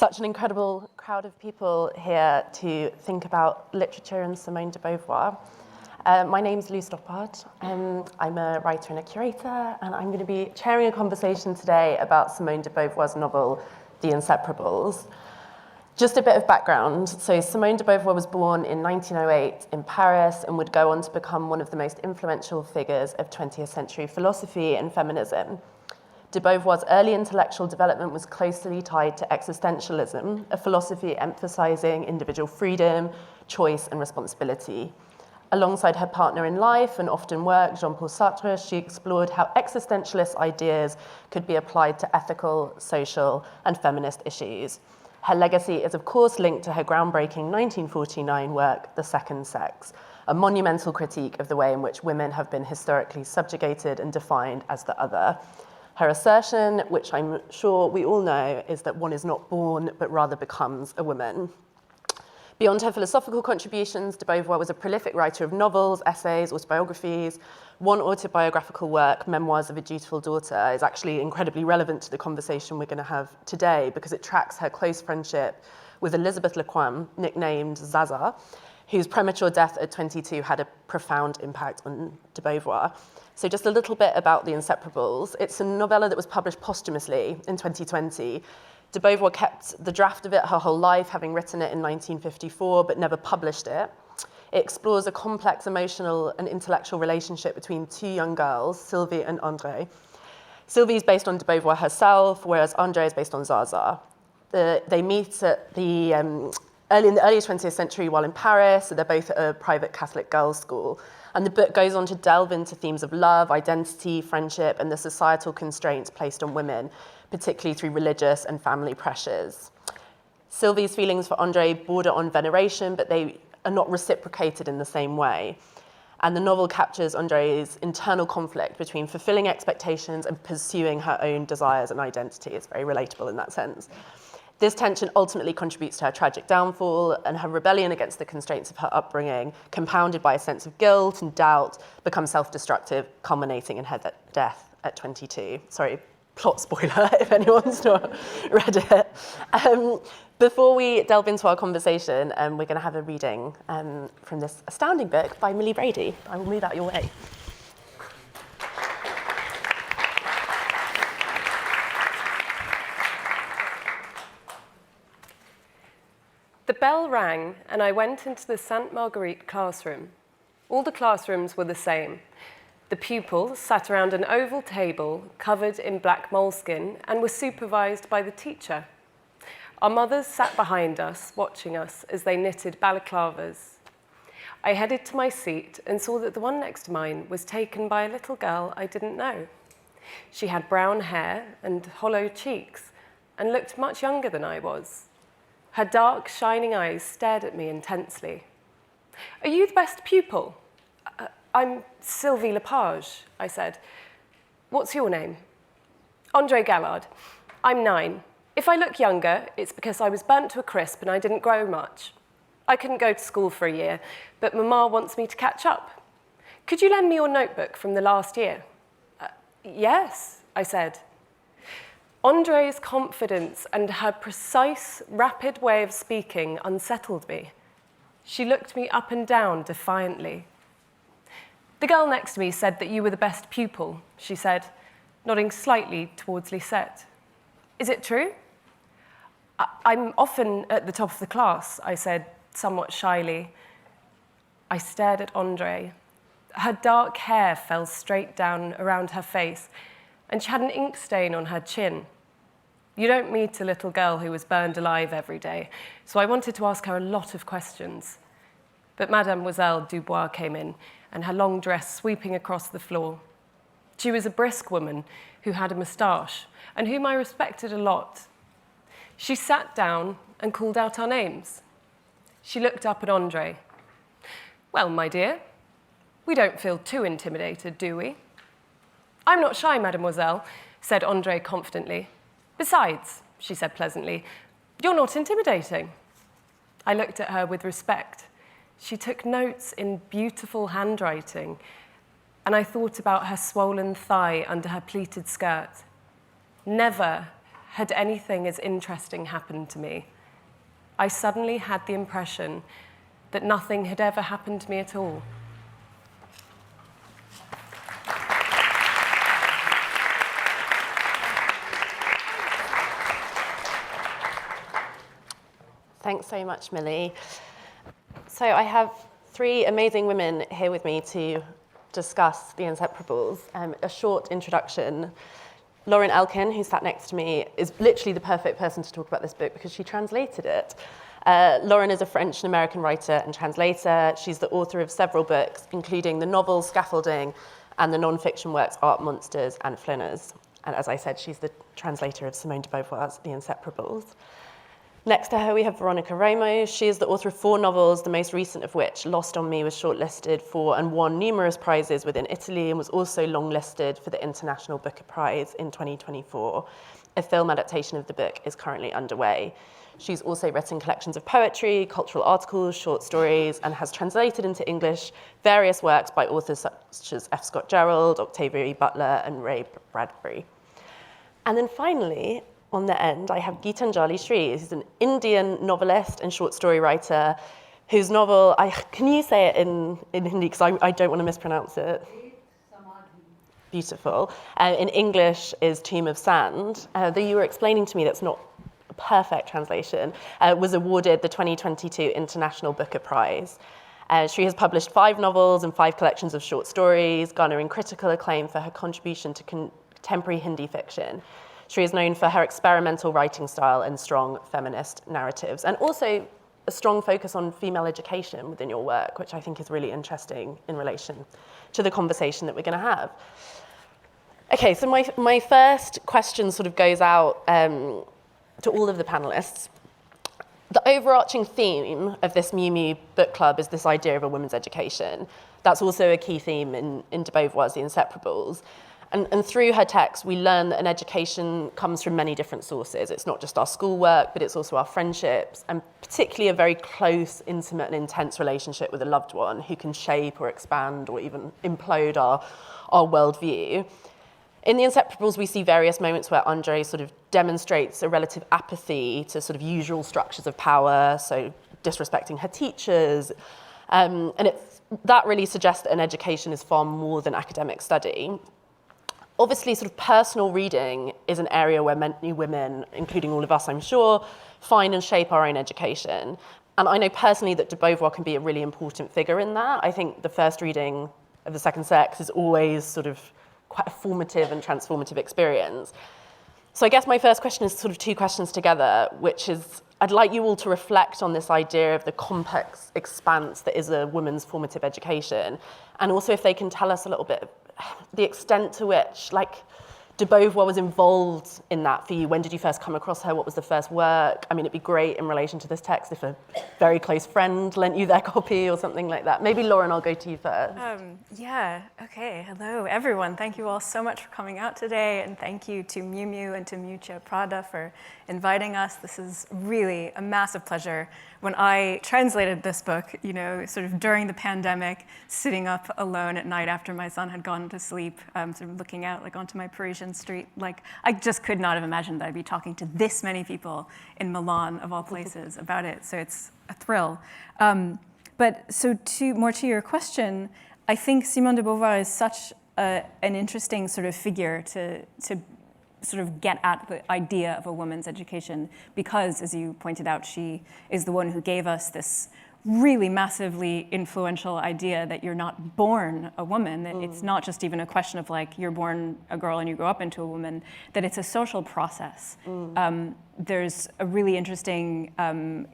Such an incredible crowd of people here to think about literature and Simone de Beauvoir. My name's Lou Stoppard. I'm a writer and a curator, and I'm going to be chairing a conversation today about Simone de Beauvoir's novel, The Inseparables. Just a bit of background. So Simone de Beauvoir was born in 1908 in Paris and would go on to become one of the most influential figures of 20th century philosophy and feminism. De Beauvoir's early intellectual development was closely tied to existentialism, a philosophy emphasizing individual freedom, choice, and responsibility. Alongside her partner in life and often work, Jean-Paul Sartre, she explored how existentialist ideas could be applied to ethical, social, and feminist issues. Her legacy is, of course, linked to her groundbreaking 1949 work, The Second Sex, a monumental critique of the way in which women have been historically subjugated and defined as the other. Her assertion, which I'm sure we all know, is that one is not born, but rather becomes a woman. Beyond her philosophical contributions, de Beauvoir was a prolific writer of novels, essays, autobiographies. One autobiographical work, Memoirs of a Dutiful Daughter, is actually incredibly relevant to the conversation we're going to have today because it tracks her close friendship with Elizabeth Lequesne, nicknamed Zaza, whose premature death at 22 had a profound impact on de Beauvoir. So just a little bit about The Inseparables. It's a novella that was published posthumously in 2020. De Beauvoir kept the draft of it her whole life, having written it in 1954, but never published it. It explores a complex emotional and intellectual relationship between two young girls, Sylvie and André. Sylvie is based on de Beauvoir herself, whereas André is based on Zaza. They meet at the in the early 20th century while in Paris, so they're both at a private Catholic girls' school. And the book goes on to delve into themes of love, identity, friendship, and the societal constraints placed on women, particularly through religious and family pressures. Sylvie's feelings for André border on veneration, but they are not reciprocated in the same way. And the novel captures André's internal conflict between fulfilling expectations and pursuing her own desires and identity. It's very relatable in that sense. This tension ultimately contributes to her tragic downfall, and her rebellion against the constraints of her upbringing, compounded by a sense of guilt and doubt, becomes self-destructive, culminating in her death at 22. Sorry, plot spoiler if anyone's not read it. Before we delve into our conversation, we're going to have a reading from this astounding book by Millie Brady. I will move out your way. The bell rang, and I went into the Sainte Marguerite classroom. All the classrooms were the same. The pupils sat around an oval table covered in black moleskin and were supervised by the teacher. Our mothers sat behind us, watching us as they knitted balaclavas. I headed to my seat and saw that the one next to mine was taken by a little girl I didn't know. She had brown hair and hollow cheeks and looked much younger than I was. Her dark, shining eyes stared at me intensely. "Are you the best pupil?" "I'm Sylvie Lepage," I said. "What's your name?" "André Gallard. I'm 9. If I look younger, it's because I was burnt to a crisp and I didn't grow much. I couldn't go to school for a year, but Mama wants me to catch up. Could you lend me your notebook from the last year?" "Yes," I said. André's confidence and her precise, rapid way of speaking unsettled me. She looked me up and down defiantly. "The girl next to me said that you were the best pupil," she said, nodding slightly towards Lisette. "Is it true?" "I'm often at the top of the class," I said, somewhat shyly. I stared at André. Her dark hair fell straight down around her face, and she had an ink stain on her chin. You don't meet a little girl who was burned alive every day, so I wanted to ask her a lot of questions. But Mademoiselle Dubois came in, and her long dress sweeping across the floor. She was a brisk woman who had a moustache, and whom I respected a lot. She sat down and called out our names. She looked up at André. "Well, my dear, we don't feel too intimidated, do we?" "I'm not shy, mademoiselle," said André confidently. "Besides," she said pleasantly, "you're not intimidating." I looked at her with respect. She took notes in beautiful handwriting, and I thought about her swollen thigh under her pleated skirt. Never had anything as interesting happened to me. I suddenly had the impression that nothing had ever happened to me at all. Thanks so much, Millie. So I have three amazing women here with me to discuss The Inseparables. A short introduction. Lauren Elkin, who sat next to me, is literally the perfect person to talk about this book because she translated it. Lauren is a French and American writer and translator. She's the author of several books, including the novel Scaffolding and the non-fiction works Art Monsters and Flinners. And as I said, she's the translator of Simone de Beauvoir's The Inseparables. Next to her, we have Veronica Raimo. She is the author of 4 novels, the most recent of which, Lost on Me, was shortlisted for and won numerous prizes within Italy and was also longlisted for the International Booker Prize in 2024. A film adaptation of the book is currently underway. She's also written collections of poetry, cultural articles, short stories, and has translated into English various works by authors such as F. Scott Gerald, Octavia E. Butler, and Ray Bradbury. And then finally, on the end, I have Geetanjali Shree, who's an Indian novelist and short story writer whose novel, can you say it in Hindi, because I don't want to mispronounce it. Beautiful. In English is Tomb of Sand. Though you were explaining to me that's not a perfect translation, was awarded the 2022 International Booker Prize. Shree has published 5 novels and 5 collections of short stories, garnering critical acclaim for her contribution to contemporary Hindi fiction. Shree is known for her experimental writing style and strong feminist narratives, and also a strong focus on female education within your work, which I think is really interesting in relation to the conversation that we're going to have. Okay, so my first question sort of goes out to all of the panelists. The overarching theme of this Miu Miu book club is this idea of a woman's education. That's also a key theme in de Beauvoir's The Inseparables. And through her text, we learn that an education comes from many different sources. It's not just our schoolwork, but it's also our friendships, and particularly a very close, intimate, and intense relationship with a loved one who can shape or expand or even implode our worldview. In The Inseparables, we see various moments where Andre sort of demonstrates a relative apathy to sort of usual structures of power, so disrespecting her teachers. And that really suggests that an education is far more than academic study. Obviously, sort of personal reading is an area where many women, including all of us, I'm sure, find and shape our own education. And I know personally that de Beauvoir can be a really important figure in that. I think the first reading of The Second Sex is always sort of quite a formative and transformative experience. So I guess my first question is sort of 2 questions together, which is, I'd like you all to reflect on this idea of the complex expanse that is a woman's formative education. And also if they can tell us a little bit the extent to which, de Beauvoir was involved in that for you. When did you first come across her? What was the first work? I mean, it'd be great in relation to this text if a very close friend lent you their copy or something like that. Maybe Lauren, I'll go to you first. Okay. Hello, everyone. Thank you all so much for coming out today, and thank you to Miu Miu and to Miuccia Prada for inviting us. This is really a massive pleasure. When I translated this book, sort of during the pandemic, sitting up alone at night after my son had gone to sleep, sort of looking out onto my Parisian street, I just could not have imagined that I'd be talking to this many people in Milan, of all places, about it. So it's a thrill. But so more to your question, I think Simone de Beauvoir is such an interesting sort of figure to sort of get at the idea of a woman's education because, as you pointed out, she is the one who gave us this really massively influential idea that you're not born a woman, that it's not just even a question of you're born a girl and you grow up into a woman, that it's a social process. There's a really interesting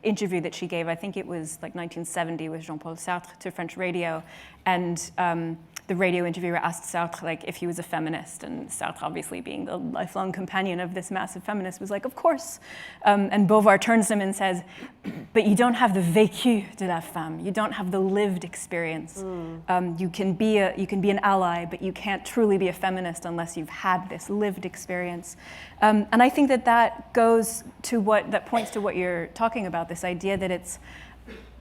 interview that she gave, I think it was 1970 with Jean-Paul Sartre to French radio, and the radio interviewer asked Sartre if he was a feminist, and Sartre, obviously being the lifelong companion of this massive feminist, was of course. And Beauvoir turns to him and says, but you don't have the vécu de la femme. You don't have the lived experience. You can be an ally, but you can't truly be a feminist unless you've had this lived experience. And I think that points to what you're talking about, this idea that it's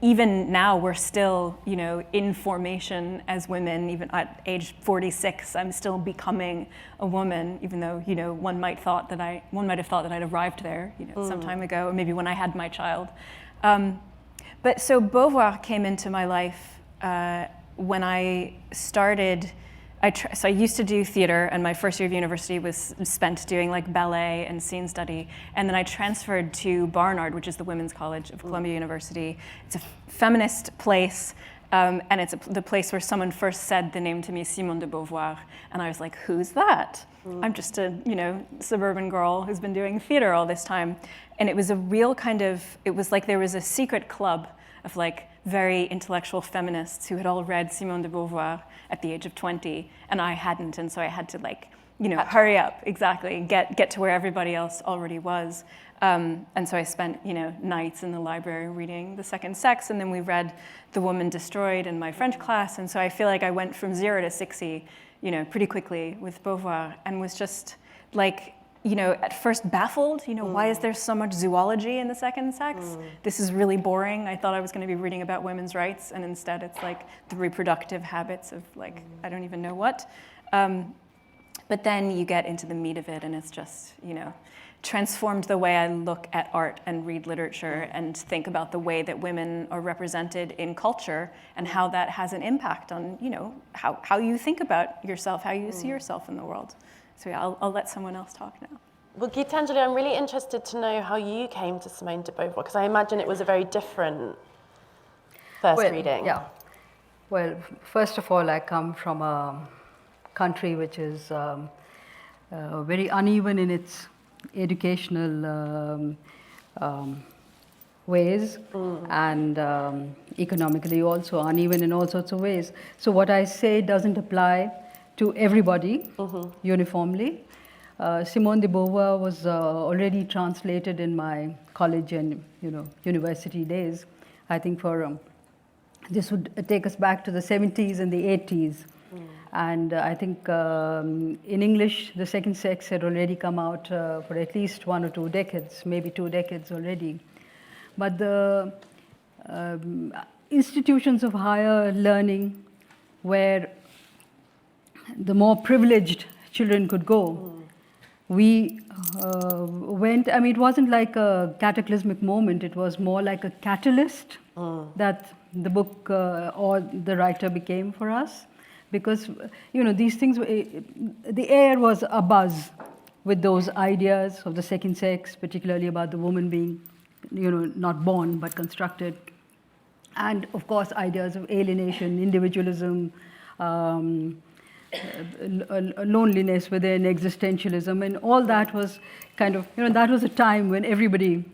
even now we're still, in formation as women. Even at age 46, I'm still becoming a woman, even though, one might have thought that I'd arrived there, some time ago, or maybe when I had my child. But so Beauvoir came into my life when I started. So I used to do theater, and my first year of university was spent doing like ballet and scene study. And then I transferred to Barnard, which is the Women's College of Columbia University. It's a feminist place, and it's the place where someone first said the name to me, Simone de Beauvoir. And I was like, who's that? I'm just a suburban girl who's been doing theater all this time. And it was a real it was like there was a secret club of like very intellectual feminists who had all read Simone de Beauvoir at the age of 20, and I hadn't, and so I had to hurry up, exactly, get to where everybody else already was. And so I spent, nights in the library reading The Second Sex, and then we read The Woman Destroyed in my French class, and so I feel like I went from 0 to 60, pretty quickly with Beauvoir, and was just at first baffled, why is there so much zoology in The Second Sex? This is really boring. I thought I was going to be reading about women's rights, and instead it's like the reproductive habits of I don't even know what. But then you get into the meat of it, and it's just, transformed the way I look at art and read literature and think about the way that women are represented in culture and how that has an impact on, how you think about yourself, how you see yourself in the world. So yeah, I'll let someone else talk now. Well, Geetanjali, I'm really interested to know how you came to Simone de Beauvoir, because I imagine it was a very different first reading. Yeah. Well, first of all, I come from a country which is very uneven in its educational ways, and economically also uneven in all sorts of ways. So what I say doesn't apply to everybody uniformly. Simone de Beauvoir was already translated in my college and university days. I think this would take us back to the 70s and the 80s. And I think in English, The Second Sex had already come out for at least 1 or 2 decades, maybe 2 decades already. But the institutions of higher learning, where the more privileged children could go, we went, it wasn't like a cataclysmic moment, it was more like a catalyst that the book or the writer became for us. Because, these things, the air was abuzz with those ideas of the second sex, particularly about the woman being, not born but constructed. And of course, ideas of alienation, individualism, loneliness within existentialism, and all that was that was a time when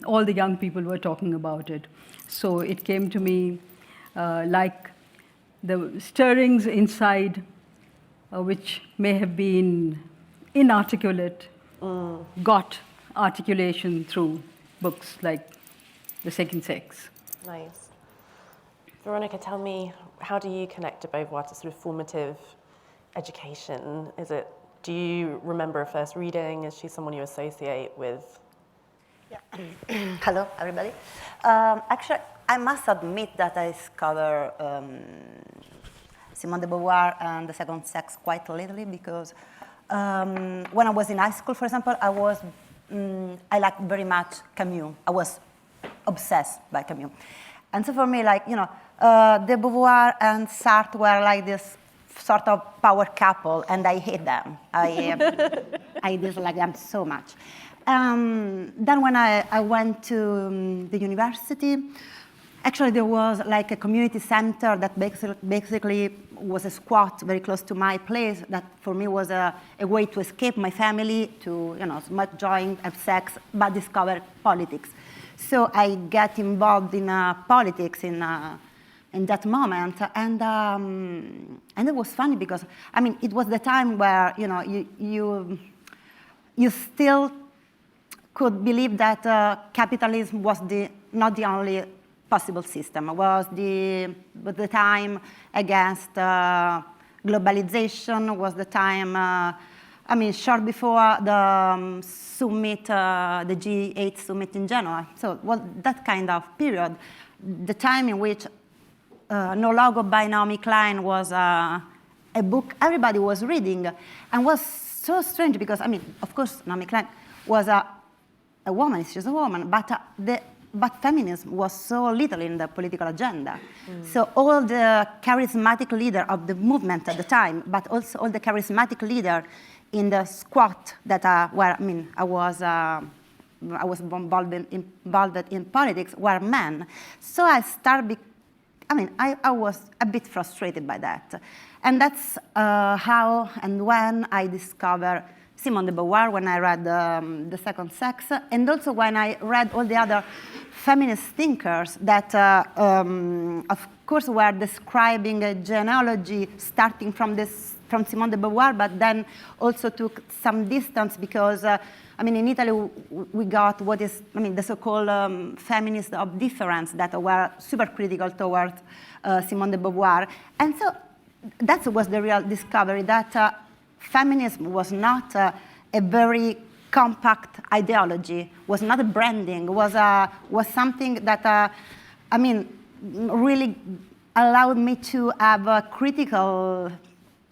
all the young people were talking about it. So it came to me like the stirrings inside, which may have been inarticulate, got articulation through books like The Second Sex. Nice. Veronica, tell me, how do you connect to Beauvoir to sort of formative education? Do you remember a first reading? Is she someone you associate with? Yeah. Hello, everybody. Actually, I must admit that I discovered Simone de Beauvoir and The Second Sex quite lately, because when I was in high school, for example, I liked very much Camus. I was obsessed by Camus. And so for me, de Beauvoir and Sartre were like this sort of power couple, and I hate them. I dislike them so much. Then when I went to the university, actually there was like a community center that basically was a squat very close to my place, that for me was a way to escape my family, to smoke, join, have sex, but discover politics. So I get involved in politics in that moment, and it was funny because it was the time where you still could believe that capitalism was not the only possible system. It was the time against globalization, was the time I mean, short before the summit, the G8 summit in Genoa. So that kind of period, the time in which No Logo by Naomi Klein was a book everybody was reading, and was so strange because, I mean, of course, Naomi Klein was a woman, she's a woman, but feminism was so little in the political agenda. So all the charismatic leader of the movement at the time, but also all the charismatic leader in the squad that where, I mean, I was involved in politics were men. So I started, I was a bit frustrated by that. And that's how and when I discovered Simone de Beauvoir, when I read The Second Sex, and also when I read all the other feminist thinkers that, of course, were describing a genealogy starting from Simone de Beauvoir, but then also took some distance because, in Italy, we got what is, the so-called feminists of difference that were super critical towards Simone de Beauvoir. And so that was the real discovery, that feminism was not a very compact ideology, was not a branding, was something that, really allowed me to have a critical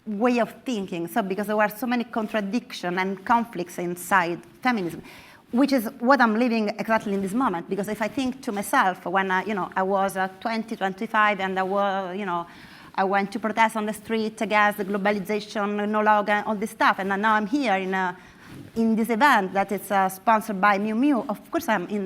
way of thinking. So because there were so many contradictions and conflicts inside feminism, which is what I'm living exactly in this moment. Because if I think to myself, when I was 20, 25, and I went to protest on the street against the globalization, no logo, all this stuff, and now I'm here in this event that is sponsored by Miu Miu. Of course, I'm in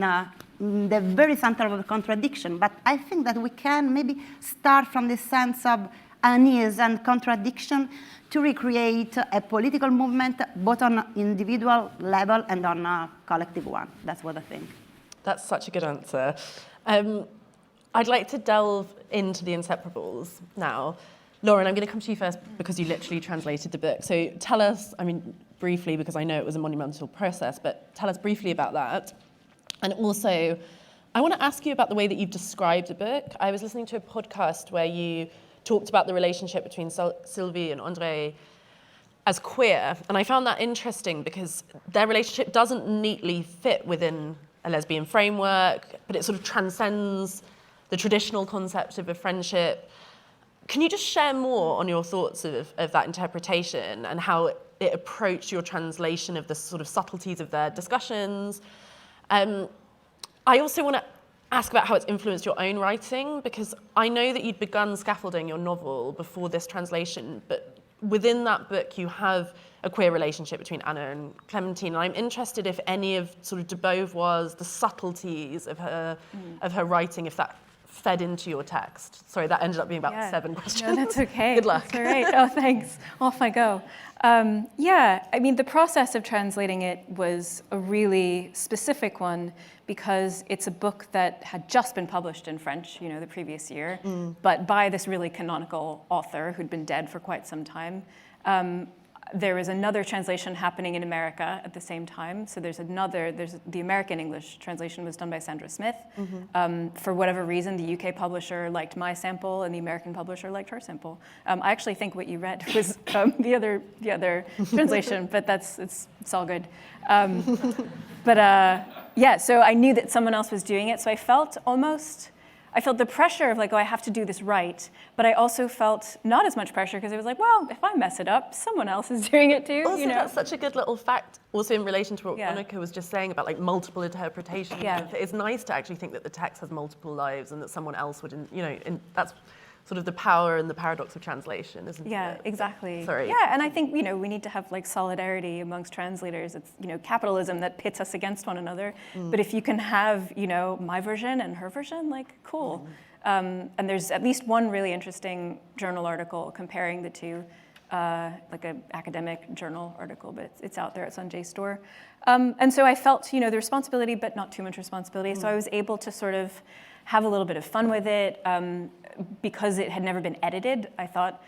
the very center of the contradiction, but I think that we can maybe start from this sense of unease and contradiction to recreate a political movement, both on individual level and on a collective one. That's what I think. That's such a good answer. I'd like to delve into the Inseparables now. Lauren, I'm going to come to you first because you literally translated the book. So tell us, briefly, because I know it was a monumental process, but tell us briefly about that. And also, I want to ask you about the way that you've described the book. I was listening to a podcast where you talked about the relationship between Sylvie and André as queer, and I found that interesting because their relationship doesn't neatly fit within a lesbian framework, but it sort of transcends the traditional concept of a friendship. Can you just share more on your thoughts of that interpretation and how it approached your translation of the sort of subtleties of their discussions? I also want to ask about how it's influenced your own writing, because I know that you'd begun scaffolding your novel before this translation, but within that book you have a queer relationship between Anna and Clementine, and I'm interested if any of sort of de Beauvoir's, the subtleties of her writing, if that fed into your text. Sorry, that ended up being about 7 questions. No, that's okay. Good luck. That's all right. Oh, thanks. Off I go. The process of translating it was a really specific one because it's a book that had just been published in French, the previous year, but by this really canonical author who'd been dead for quite some time. There is another translation happening in America at the same time. So there's the American English translation was done by Sandra Smith. For whatever reason, the UK publisher liked my sample and the American publisher liked her sample. I actually think what you read was the other translation, but it's all good. So I knew that someone else was doing it. So I felt the pressure of I have to do this right, but I also felt not as much pressure because it was well, if I mess it up, someone else is doing it too. Also, that's such a good little fact, also in relation to what Veronica was just saying about multiple interpretations. Yeah. It's nice to actually think that the text has multiple lives and that someone else would, that's sort of the power and the paradox of translation, isn't it? Yeah, exactly. Sorry. Yeah, and I think, we need to have solidarity amongst translators. It's, capitalism that pits us against one another. But if you can have, my version and her version, cool. And there's at least one really interesting journal article comparing the two, an academic journal article, but it's out there, it's on JSTOR. And so I felt, the responsibility, but not too much responsibility. So I was able to sort of have a little bit of fun with it. Because it had never been edited, I thought,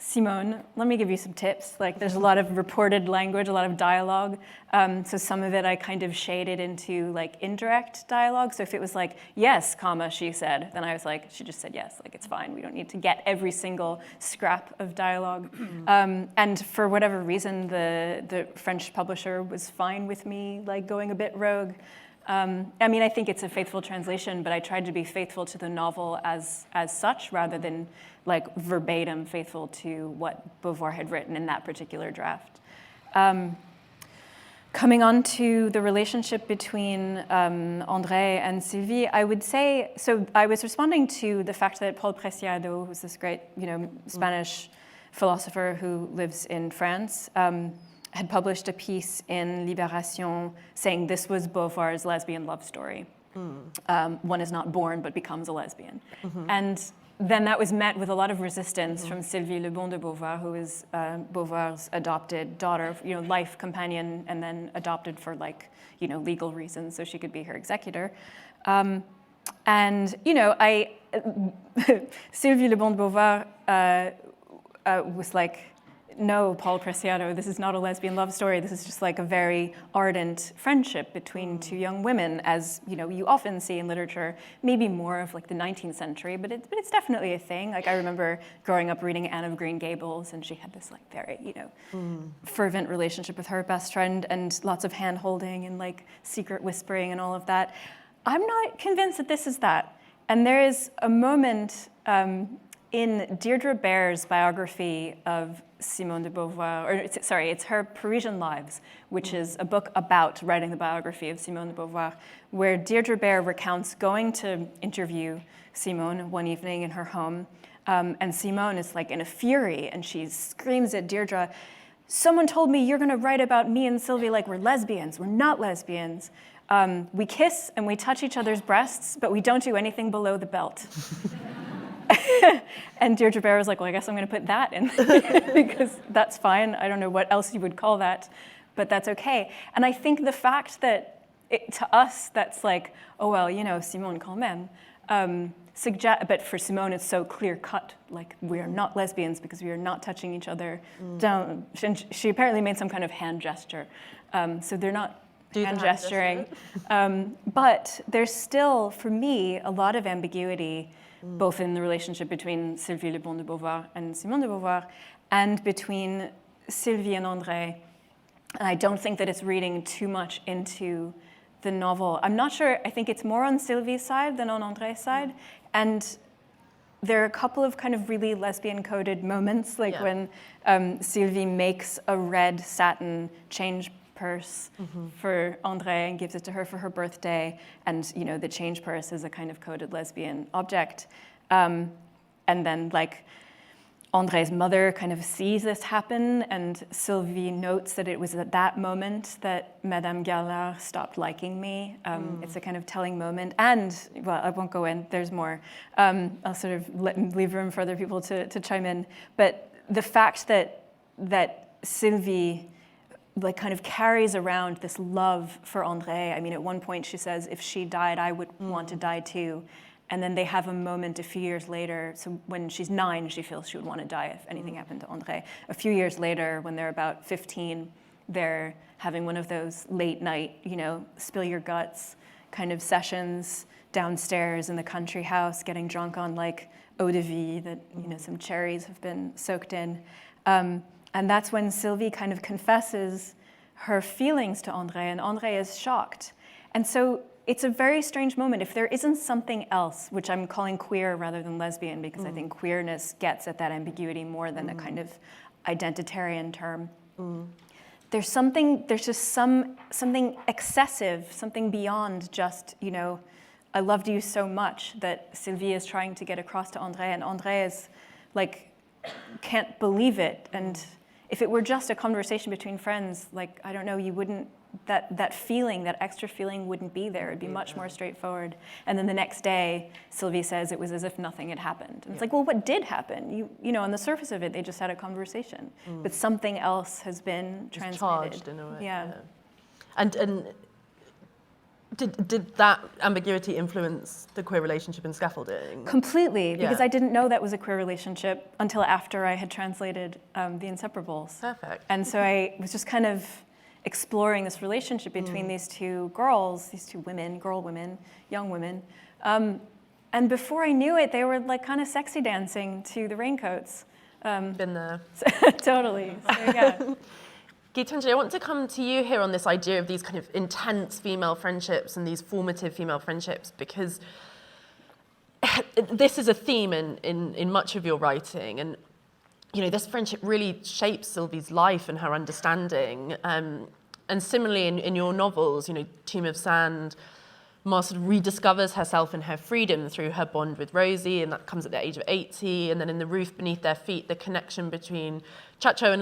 Simone, let me give you some tips. Like, there's a lot of reported language, a lot of dialogue. So some of it I kind of shaded into like indirect dialogue. So if it was like, yes, comma, she said, then I was like, she just said yes, like it's fine. We don't need to get every single scrap of dialogue. And for whatever reason, the French publisher was fine with me like going a bit rogue. I mean, I think it's a faithful translation, but I tried to be faithful to the novel as such, rather than like verbatim faithful to what Beauvoir had written in that particular draft. Coming on to the relationship between André and Sylvie, I would say, so I was responding to the fact that Paul Preciado, who's this great, Spanish philosopher who lives in France, had published a piece in Libération saying this was Beauvoir's lesbian love story. One is not born but becomes a lesbian. And then that was met with a lot of resistance from Sylvie Le Bon de Beauvoir, who is Beauvoir's adopted daughter, life companion, and then adopted for legal reasons so she could be her executor. And Sylvie Le Bon de Beauvoir was like, no, Paul Preciado, this is not a lesbian love story. This is just like a very ardent friendship between two young women, as you often see in literature, maybe more of like the 19th century, but it's definitely a thing. Like I remember growing up reading Anne of Green Gables, and she had this like very fervent relationship with her best friend, and lots of hand holding and like secret whispering and all of that. I'm not convinced that this is that. And there is a moment in Deirdre Bair's biography of Simone de Beauvoir, it's her Parisian Lives, which is a book about writing the biography of Simone de Beauvoir, where Deirdre Bair recounts going to interview Simone one evening in her home, and Simone is like in a fury, and she screams at Deirdre, "Someone told me you're gonna write about me and Sylvie like we're lesbians. We're not lesbians. We kiss and we touch each other's breasts, but we don't do anything below the belt." And Deirdre Bair was like, well, I guess I'm going to put that in because that's fine. I don't know what else you would call that, but that's okay. And I think the fact that to us, that's like, oh, well, Simone quand même, but for Simone, it's so clear cut, like we are not lesbians because we are not touching each other. And she apparently made some kind of hand gesture. So they're not hand gesturing. But there's still, for me, a lot of ambiguity both in the relationship between Sylvie Le Bon de Beauvoir and Simone de Beauvoir, and between Sylvie and André. And I don't think that it's reading too much into the novel. I'm not sure, I think it's more on Sylvie's side than on André's side. And there are a couple of kind of really lesbian-coded moments, like when Sylvie makes a red satin change purse for André and gives it to her for her birthday, and the change purse is a kind of coded lesbian object, and then like André's mother kind of sees this happen, and Sylvie notes that it was at that moment that Madame Gallard stopped liking me. It's a kind of telling moment, and well, I won't go in. There's more. I'll sort of leave room for other people to chime in. But the fact that Sylvie like kind of carries around this love for André. I mean, at one point she says, if she died, I would want to die too. And then they have a moment a few years later. So when she's 9, she feels she would want to die if anything happened to André. A few years later, when they're about 15, they're having one of those late night, spill your guts kind of sessions downstairs in the country house, getting drunk on like eau de vie that, some cherries have been soaked in. And that's when Sylvie kind of confesses her feelings to André, and André is shocked. And so it's a very strange moment. If there isn't something else, which I'm calling queer rather than lesbian, because I think queerness gets at that ambiguity more than a kind of identitarian term. There's just something excessive, something beyond just, I loved you so much, that Sylvie is trying to get across to André, and André is like, can't believe it. And if it were just a conversation between friends, like, I don't know, you wouldn't, that feeling, that extra feeling wouldn't be there. It'd be much more straightforward. And then the next day, Sylvie says it was as if nothing had happened. And it's like, well, what did happen? You know, on the surface of it, they just had a conversation. But something else has been transmitted. Charged in a way. Yeah. And Did that ambiguity influence the queer relationship in scaffolding? Completely, because Yeah. I didn't know that was a queer relationship until after I had translated The Inseparables. Perfect. And so I was just kind of exploring this relationship between these two girls, these two women, young women. And before I knew it, they were like kind of sexy dancing to the raincoats. Been there. Totally. So, yeah. Geetanjali, I want to come to you here on this idea of these kind of intense female friendships and these formative female friendships, because this is a theme in much of your writing. And, you know, this friendship really shapes Sylvie's life and her understanding. And similarly in your novels, you know, Tomb of Sand, Ma sort of rediscovers herself and her freedom through her bond with Rosie, and that comes at the age of 80. And then in The Roof Beneath Their Feet, the connection between Chacho and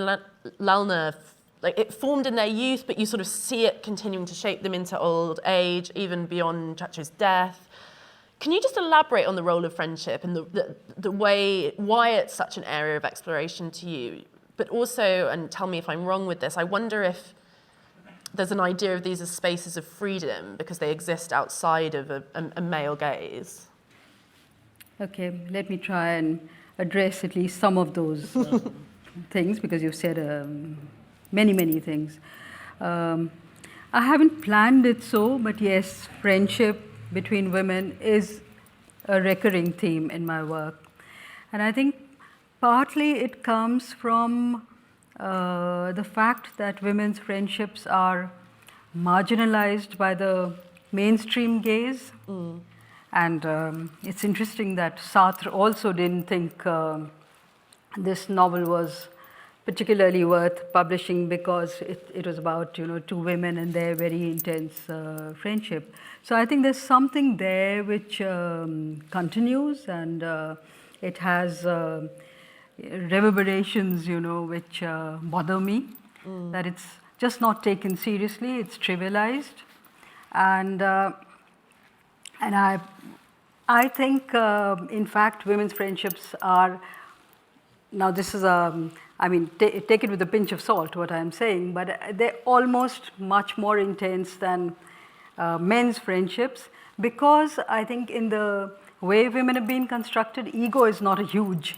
Lalna, like it formed in their youth, but you sort of see it continuing to shape them into old age, even beyond Chacho's death. Can you just elaborate on the role of friendship and the way, why it's such an area of exploration to you? But also, and tell me if I'm wrong with this, I wonder if there's an idea of these as spaces of freedom because they exist outside of a male gaze. Okay, let me try and address at least some of those things, because you've said many things. I haven't planned it so, but yes, friendship between women is a recurring theme in my work. And I think partly it comes from the fact that women's friendships are marginalized by the mainstream gaze. And it's interesting that Sartre also didn't think this novel was particularly worth publishing because it was about, you know, two women and their very intense friendship. So I think there's something there which continues, and it has reverberations, you know, which bother me, that it's just not taken seriously, it's trivialized. And I think, in fact, women's friendships are, now this is I mean, take it with a pinch of salt, what I'm saying, but they're almost much more intense than men's friendships, because I think in the way women have been constructed, ego is not a huge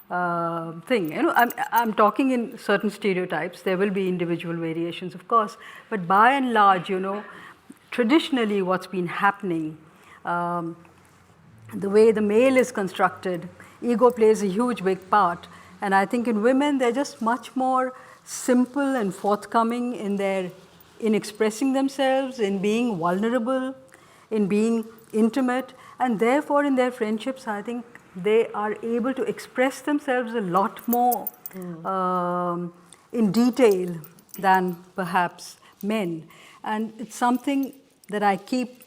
thing. You know, I'm talking in certain stereotypes. There will be individual variations, of course, but by and large, you know, traditionally what's been happening, the way the male is constructed, ego plays a huge big part. And I think in women, they're just much more simple and forthcoming in expressing themselves, in being vulnerable, in being intimate, and therefore in their friendships, I think they are able to express themselves a lot more in detail than perhaps men. And it's something that I keep,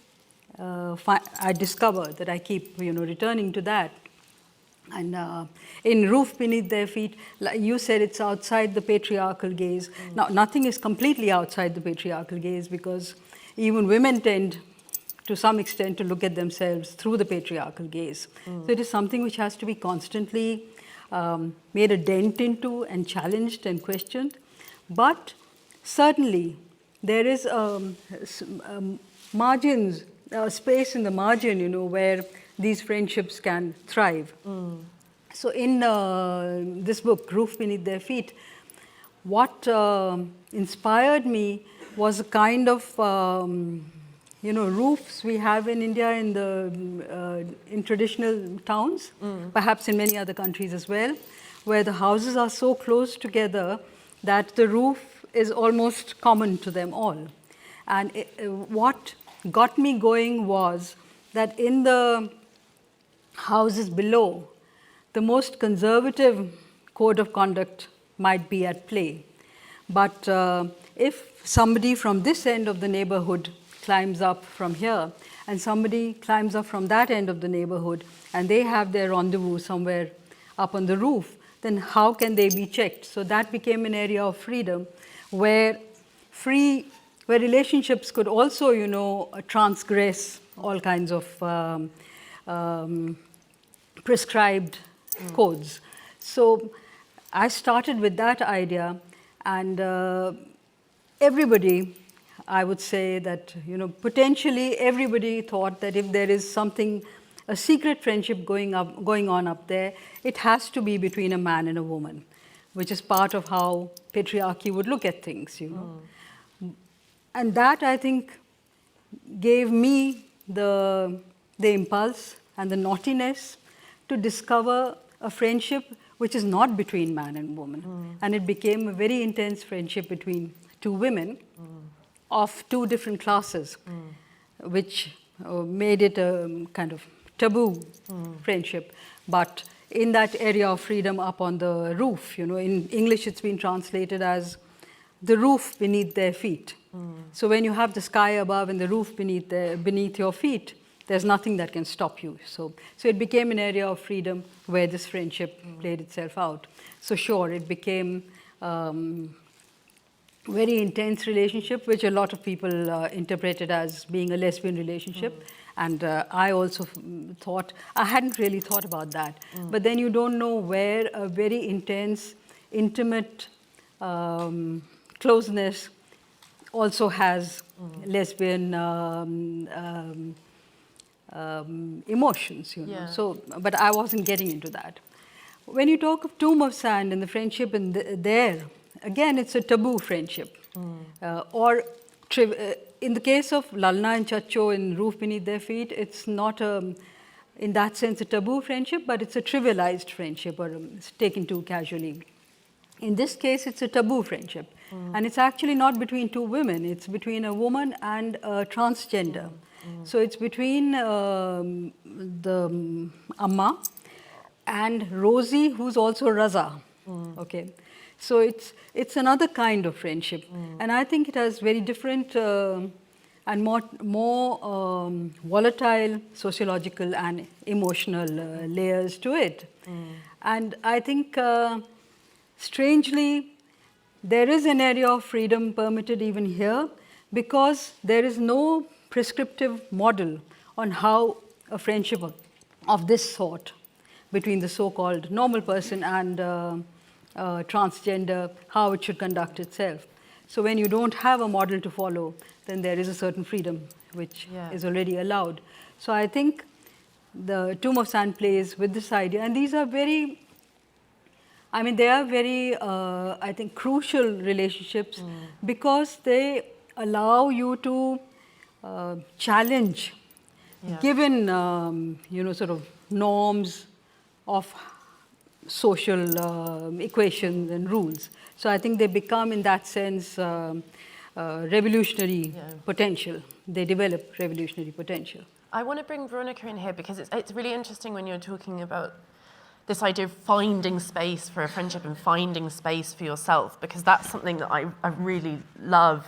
I discover that I keep, you know, returning to that. And in Roof Beneath Their Feet, like you said, it's outside the patriarchal gaze. Now, nothing is completely outside the patriarchal gaze, because even women tend, to some extent, to look at themselves through the patriarchal gaze. So it is something which has to be constantly made a dent into and challenged and questioned. But certainly, there is margins, space in the margin, you know, where these friendships can thrive. So in this book, Roof Beneath Their Feet, what inspired me was a kind of, you know, roofs we have in India in traditional towns, perhaps in many other countries as well, where the houses are so close together that the roof is almost common to them all. And what got me going was that in the houses below, the most conservative code of conduct might be at play. But if somebody from this end of the neighborhood climbs up from here, and somebody climbs up from that end of the neighborhood, and they have their rendezvous somewhere up on the roof, then how can they be checked? So that became an area of freedom where relationships could also, you know, transgress all kinds of prescribed codes. So I started with that idea, and everybody, I would say that, potentially everybody thought that if there is something, a secret friendship going on up there, it has to be between a man and a woman, which is part of how patriarchy would look at things, And that, I think, gave me the impulse and the naughtiness to discover a friendship which is not between man and woman. And it became a very intense friendship between two women of two different classes, which made it a kind of taboo friendship. But in that area of freedom up on the roof, in English it's been translated as the roof beneath their feet. So when you have the sky above and the roof beneath your feet, there's nothing that can stop you. So it became an area of freedom where this friendship played itself out. So sure, it became very intense relationship, which a lot of people interpreted as being a lesbian relationship. And I also thought, I hadn't really thought about that. But then you don't know where a very intense, intimate closeness also has lesbian emotions, So, but I wasn't getting into that. When you talk of Tomb of Sand and the friendship there, again, it's a taboo friendship. In the case of Lalna and Chacho in Roof Beneath Their Feet, it's not, in that sense, a taboo friendship, but it's a trivialized friendship, or it's taken too casually. In this case, it's a taboo friendship. And it's actually not between two women. It's between a woman and a transgender. So it's between the Amma and Rosie, who's also Raza. Okay. So it's another kind of friendship. And I think it has very different and more volatile sociological and emotional layers to it. And I think, strangely, there is an area of freedom permitted even here, because there is no prescriptive model on how a friendship of this sort between the so-called normal person and transgender, how it should conduct itself. So when you don't have a model to follow, then there is a certain freedom which is already allowed. So I think the Tomb of Sand plays with this idea, and these are very, they are very, I think, crucial relationships because they allow you to challenge given, sort of norms of social equations and rules. So I think they become, in that sense, revolutionary potential. They develop revolutionary potential. I want to bring Veronica in here because it's really interesting when you're talking about this idea of finding space for a friendship and finding space for yourself, because that's something that I really love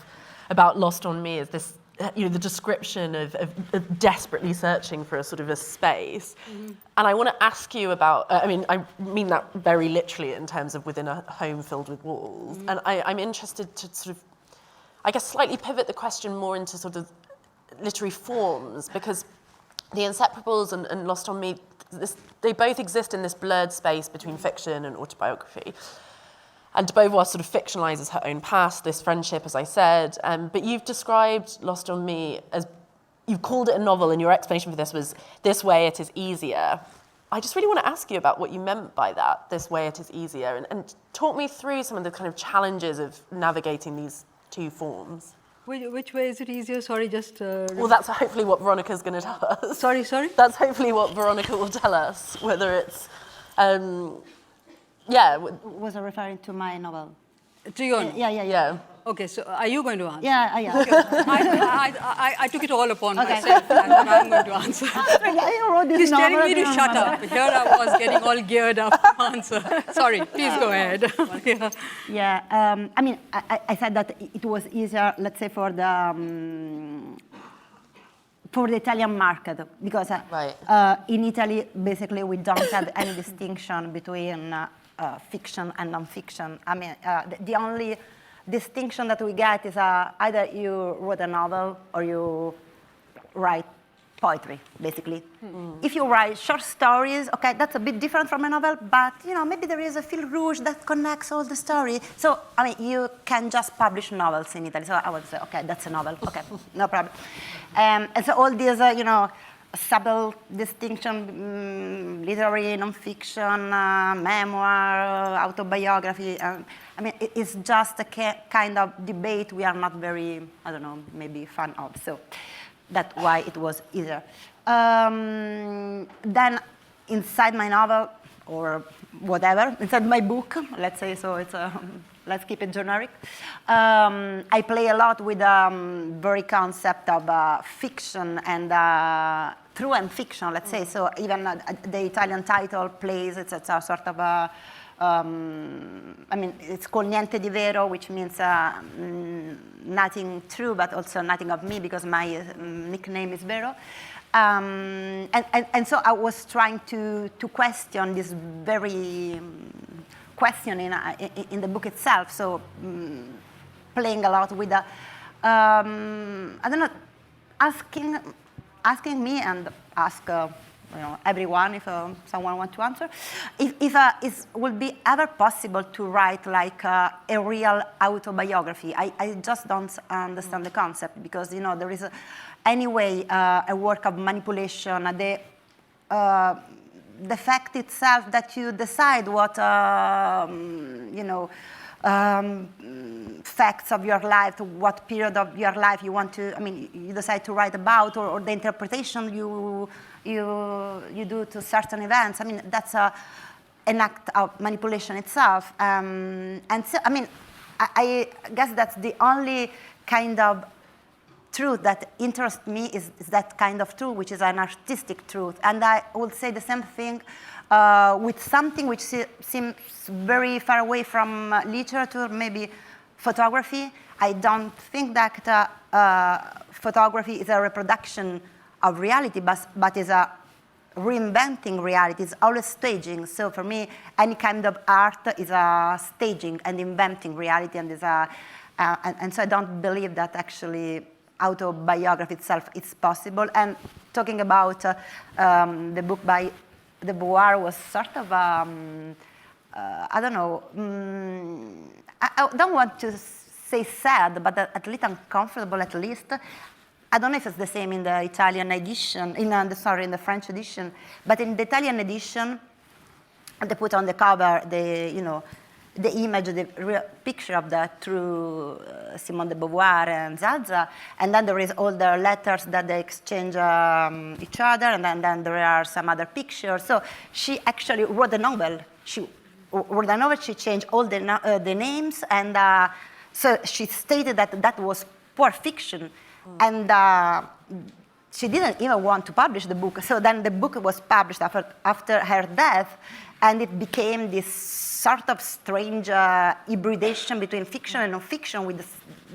about Lost on Me, is this, the description of desperately searching for a sort of a space. And I want to ask you about, I mean that very literally in terms of within a home filled with walls. And I'm interested to sort of, I guess, slightly pivot the question more into sort of literary forms, because the Inseparables and Lost on Me, they both exist in this blurred space between fiction and autobiography. And de Beauvoir sort of fictionalizes her own past, this friendship, as I said. But you've described Lost on Me as, you've called it a novel, and your explanation for this was, this way it is easier. I just really want to ask you about what you meant by that, this way it is easier, and talk me through some of the kind of challenges of navigating these two forms. Which way is it easier? Sorry, just... Well, that's hopefully what Veronica's going to tell us. Sorry? That's hopefully what Veronica will tell us, whether it's... Was I referring to my novel? To your novel? Yeah. Okay, so are you going to answer? Yeah. I took it all upon myself, and I'm going to answer. I wrote this He's novel. telling me to shut up. Here I was getting all geared up to answer. Sorry, please go ahead. I said that it was easier, let's say, for the Italian market, because in Italy, basically, we don't have any distinction between fiction and non-fiction. The only distinction that we get is either you wrote a novel or you write poetry, basically. If you write short stories, okay, that's a bit different from a novel, but maybe there is a fil rouge that connects all the story. So, I mean, you can just publish novels in Italy. So I would say, okay, that's a novel. Okay, no problem. And so all these, subtle distinction, literary, nonfiction, memoir, autobiography. I mean, it's just a kind of debate we are not very, I don't know, maybe fan of. So that's why it was easier. Then inside my novel, or whatever, inside my book, let's say, so it's let's keep it generic. I play a lot with the very concept of fiction and true and fiction, let's say. So even the Italian title plays, it's a sort of a, I mean, it's called Niente di Vero, which means nothing true, but also nothing of me, because my nickname is Vero. And so I was trying to question this very question in the book itself. So playing a lot with the, I don't know, asking me and ask everyone if someone wants to answer, if it would be ever possible to write like a real autobiography. I just don't understand the concept, because there is anyway a work of manipulation. The fact itself that you decide what facts of your life, what period of your life you want to, I mean, you decide to write about, or the interpretation you do to certain events. I mean, that's an act of manipulation itself. And so, I mean, I guess that's the only kind of truth that interests me is that kind of truth, which is an artistic truth. And I would say the same thing with something which seems very far away from literature, maybe photography. I don't think that photography is a reproduction of reality, but is a reinventing reality. It's always staging. So for me, any kind of art is a staging and inventing reality, and is and so I don't believe that actually autobiography itself is possible. And talking about the book by de Beauvoir was sort of, I don't know, I don't want to say sad, but at least uncomfortable at least. I don't know if it's the same in the Italian edition, in the French edition, but in the Italian edition, they put on the cover the image, the real picture of the true Simone de Beauvoir and Zaza, and then there is all the letters that they exchange each other, and then there are some other pictures. So she actually wrote a novel. She changed all the names, and so she stated that was pure fiction, and she didn't even want to publish the book. So then the book was published after her death, and it became this sort of strange hybridation between fiction and non-fiction with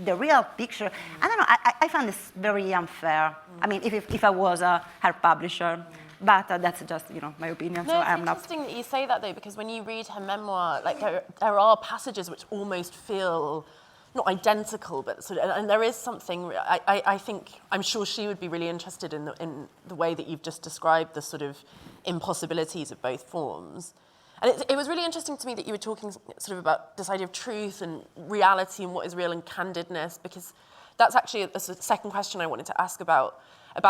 the real picture. I don't know, I found this very unfair. I mean, if I was her publisher, but that's just, my opinion, no, so it's I'm not. interesting that you say that, though, because when you read her memoir, like there are passages which almost feel not identical, but sort of, and there is something, I think, I'm sure she would be really interested in the way that you've just described the sort of impossibilities of both forms. And it was really interesting to me that you were talking sort of about this idea of truth and reality and what is real and candidness, because that's actually a second question I wanted to ask about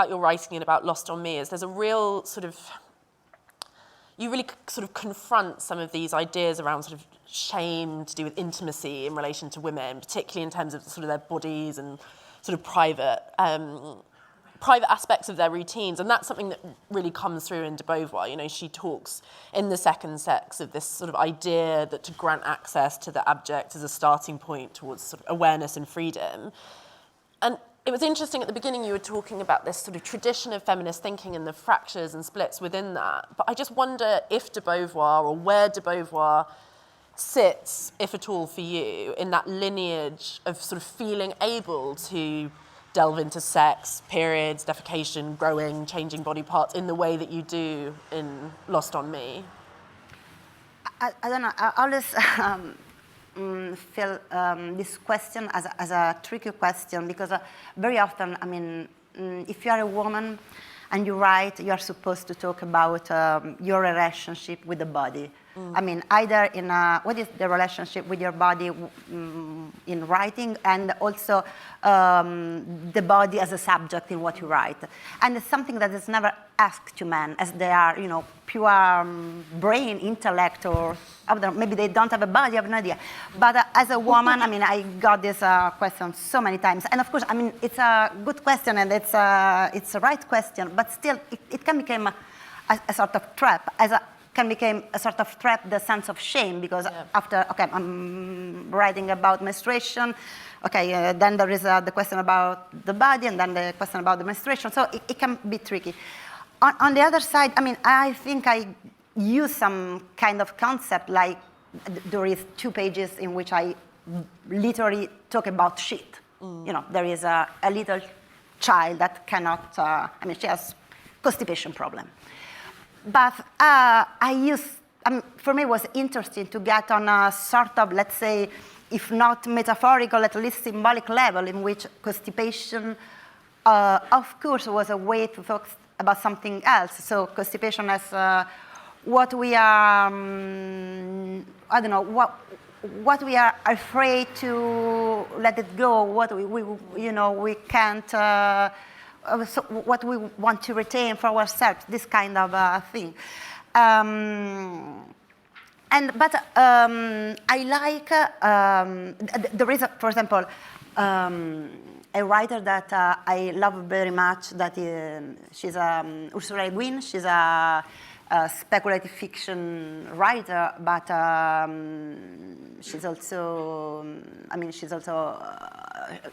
your writing and about Lost on Me, is there's a real sort of, you really sort of confront some of these ideas around sort of shame to do with intimacy in relation to women, particularly in terms of sort of their bodies and sort of private aspects of their routines. And that's something that really comes through in de Beauvoir. She talks in The Second Sex of this sort of idea that to grant access to the abject is a starting point towards sort of awareness and freedom. And it was interesting at the beginning you were talking about this sort of tradition of feminist thinking and the fractures and splits within that. But I just wonder if de Beauvoir, or where de Beauvoir sits, if at all for you, in that lineage of sort of feeling able to delve into sex, periods, defecation, growing, changing body parts in the way that you do in Lost on Me. I don't know, I always feel this question as a tricky question, because very often, I mean, if you are a woman, and you write, you are supposed to talk about your relationship with the body. I mean, either in what is the relationship with your body in writing, and also the body as a subject in what you write. And it's something that is never asked to men, as they are, you know, pure brain, intellect, or I don't know, maybe they don't have a body, I have no idea. But as a woman, I mean, I got this question so many times. And of course, I mean, it's a good question, and it's a right question, but still, it can become a sort of trap, can become a sort of trap, the sense of shame, because after, okay, I'm writing about menstruation, okay, then there is the question about the body, and then the question about the menstruation, so it can be tricky. On the other side, I mean, I think I use some kind of concept, like there is 2 pages in which I literally talk about shit. You know, there is a little child that cannot, I mean, she has constipation problem. But for me, it was interesting to get on a sort of, let's say, if not metaphorical, at least symbolic level, in which constipation, of course, was a way to talk about something else. So constipation as what we are, I don't know, what we are afraid to let it go, what we can't, so what we want to retain for ourselves, this kind of thing. But I like, there is, for example, a writer that I love very much, that she's Ursula Le Guin. She's a speculative fiction writer, but she's also,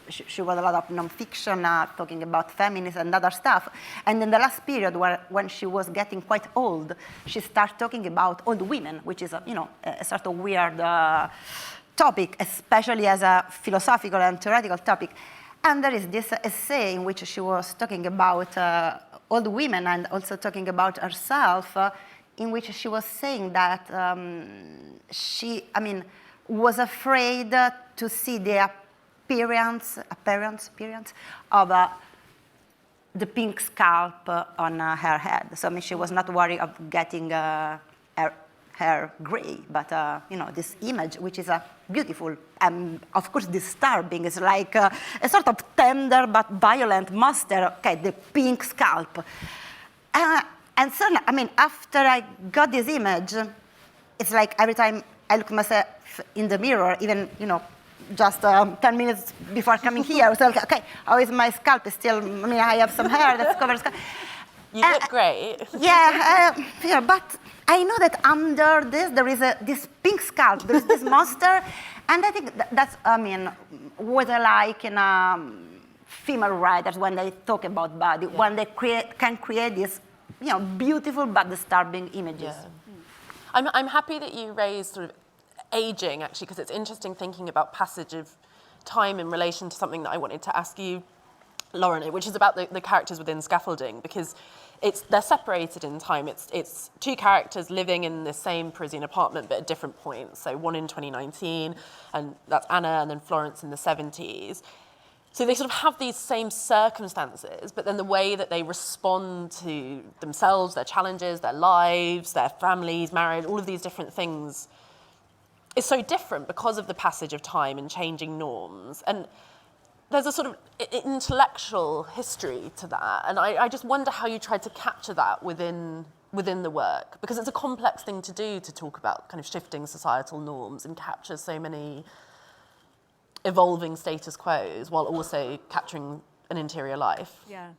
she wrote a lot of nonfiction talking about feminism and other stuff. And in the last period, when she was getting quite old, she started talking about old women, which is a sort of weird topic, especially as a philosophical and theoretical topic. And there is this essay in which she was talking about old women and also talking about herself, in which she was saying that she was afraid to see the appearance of the pink scalp on her head. So she was not worried of getting her hair gray, but this image, which is a beautiful and of course disturbing, is like a sort of tender but violent monster. Okay, the pink scalp, and so after I got this image, it's like every time I look myself in the mirror, even just 10 minutes before coming here, so okay, how is my scalp? Still, I have some hair that's covered. You look great. Yeah, but I know that under this there is this pink scalp, there is this monster, and I think that's what I like in female writers when they talk about body, when they can create these beautiful but disturbing images. Yeah. I'm happy that you raised sort of aging, actually, because it's interesting thinking about passage of time in relation to something that I wanted to ask you, Lauren, which is about the characters within scaffolding, because they're separated in time. It's 2 characters living in the same Parisian apartment but at different points. So one in 2019, and that's Anna, and then Florence in the 70s. So they sort of have these same circumstances, but then the way that they respond to themselves, their challenges, their lives, their families, marriage, all of these different things is so different because of the passage of time and changing norms. And there's a sort of intellectual history to that, and I just wonder how you tried to capture that within the work, because it's a complex thing to do, to talk about kind of shifting societal norms and capture so many evolving status quos while also capturing an interior life. Yeah.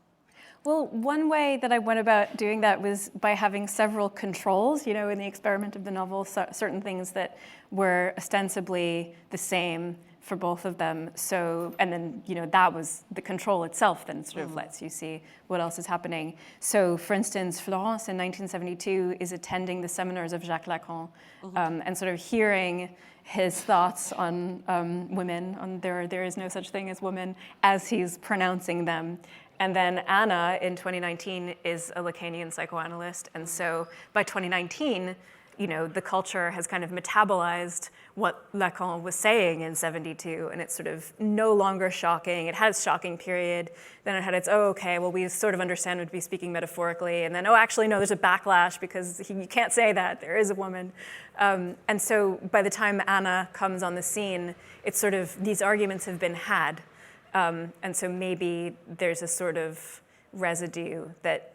Well, one way that I went about doing that was by having several controls, in the experiment of the novel, certain things that were ostensibly the same for both of them. So, and then, that was the control itself then sort of lets you see what else is happening. So, for instance, Florence in 1972 is attending the seminars of Jacques Lacan and sort of hearing his thoughts on women, on there is no such thing as women, as he's pronouncing them. And then Anna in 2019 is a Lacanian psychoanalyst. And so by 2019, the culture has kind of metabolized what Lacan was saying in 72, and it's sort of no longer shocking. It has shocking period, then it had its, oh, okay, well, we sort of understand would be speaking metaphorically, and then, oh, actually, no, there's a backlash because you can't say that, there is a woman. And so by the time Anna comes on the scene, it's sort of, these arguments have been had, and so maybe there's a sort of residue that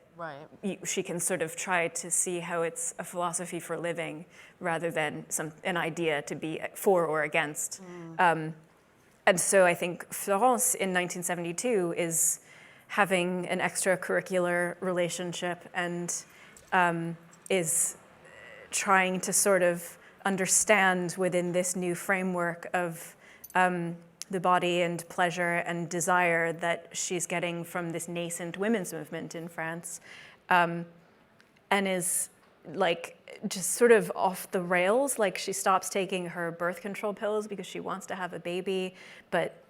she can sort of try to see how it's a philosophy for living rather than an idea to be for or against. And so I think Florence in 1972 is having an extracurricular relationship and is trying to sort of understand within this new framework of the body and pleasure and desire that she's getting from this nascent women's movement in France, and is like just sort of off the rails. Like she stops taking her birth control pills because she wants to have a baby, but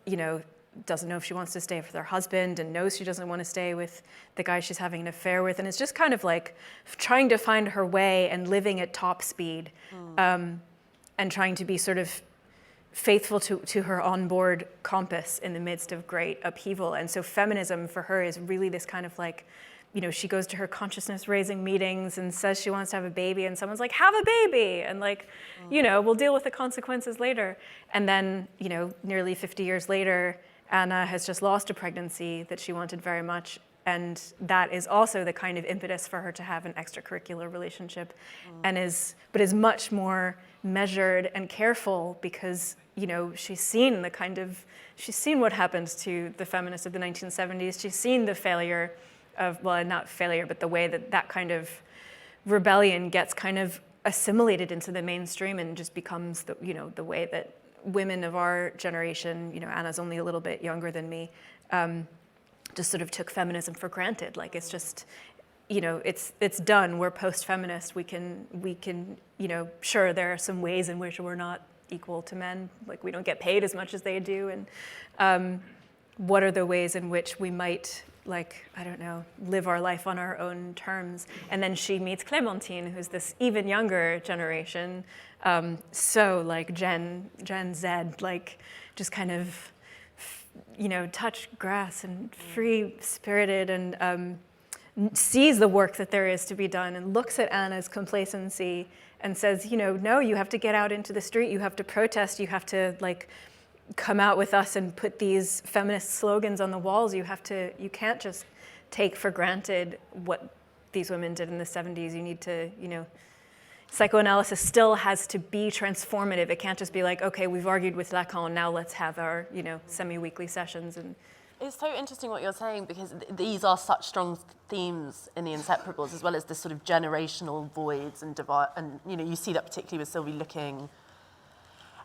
doesn't know if she wants to stay with her husband and knows she doesn't want to stay with the guy she's having an affair with, and it's just kind of like trying to find her way and living at top speed, and trying to be sort of faithful to her onboard compass in the midst of great upheaval. And so feminism for her is really this kind of like, she goes to her consciousness raising meetings and says she wants to have a baby, and someone's like, have a baby, and like, we'll deal with the consequences later. And then, nearly 50 years later, Anna has just lost a pregnancy that she wanted very much, and that is also the kind of impetus for her to have an extracurricular relationship, but is much more measured and careful because she's seen what happens to the feminists of the 1970s. She's seen the failure of, well, not failure, but the way that kind of rebellion gets kind of assimilated into the mainstream and just becomes the way that women of our generation, Anna's only a little bit younger than me, just sort of took feminism for granted. Like it's just, it's done. We're post-feminist. We can, sure, there are some ways in which we're not equal to men. Like we don't get paid as much as they do. And what are the ways in which we might, like, I don't know, live our life on our own terms? And then she meets Clémentine, who's this even younger generation. So like Gen Z, like just kind of, touch grass and free-spirited and sees the work that there is to be done and looks at Anna's complacency and says, no, you have to get out into the street, you have to protest, you have to like come out with us and put these feminist slogans on the walls. You can't just take for granted what these women did in the 70s. You need to, psychoanalysis still has to be transformative. It can't just be like, okay, we've argued with Lacan, now let's have our, semi-weekly sessions. And it's so interesting what you're saying, because these are such strong themes in the Inseparables, as well as this sort of generational voids and divide. And you see that particularly with Sylvie looking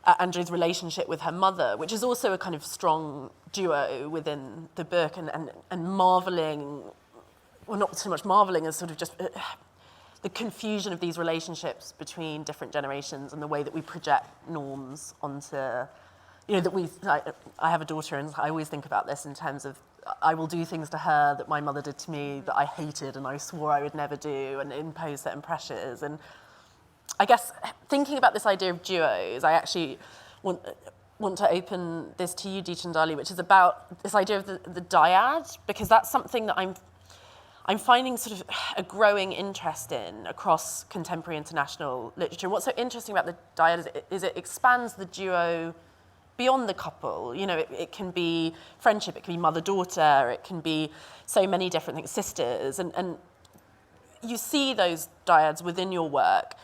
at Andrew's relationship with her mother, which is also a kind of strong duo within the book, and marveling, well, not so much marveling as sort of just the confusion of these relationships between different generations and the way that we project norms onto. I have a daughter, and I always think about this in terms of I will do things to her that my mother did to me that I hated and I swore I would never do, and impose certain pressures. And I guess thinking about this idea of duos, I actually want to open this to you, Geetanjali, which is about this idea of the dyad, because that's something that I'm finding sort of a growing interest in across contemporary international literature. And what's so interesting about the dyad is it expands the duo beyond the couple. It can be friendship, it can be mother-daughter, it can be so many different things, sisters, and you see those dyads within your work,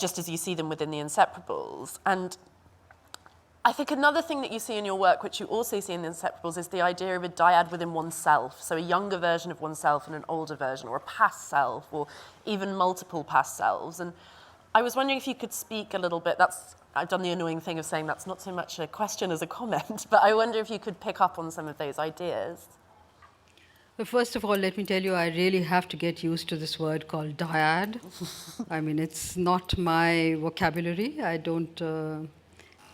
just as you see them within the Inseparables. And I think another thing that you see in your work, which you also see in the Inseparables, is the idea of a dyad within oneself, so a younger version of oneself and an older version, or a past self, or even multiple past selves. And I was wondering if you could speak a little bit, I've done the annoying thing of saying that's not so much a question as a comment, but I wonder if you could pick up on some of those ideas. Well, first of all, let me tell you, I really have to get used to this word called dyad. I mean, it's not my vocabulary. I don't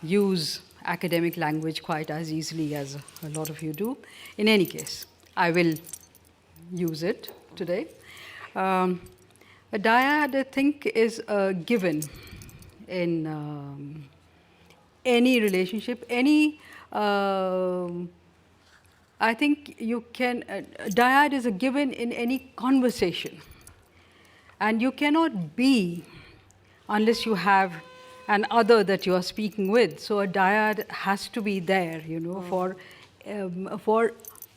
use academic language quite as easily as a lot of you do. In any case, I will use it today. A dyad, I think, is a given in any relationship, I think you can, a dyad is a given in any conversation. And you cannot be unless you have an other that you are speaking with. So a dyad has to be there, for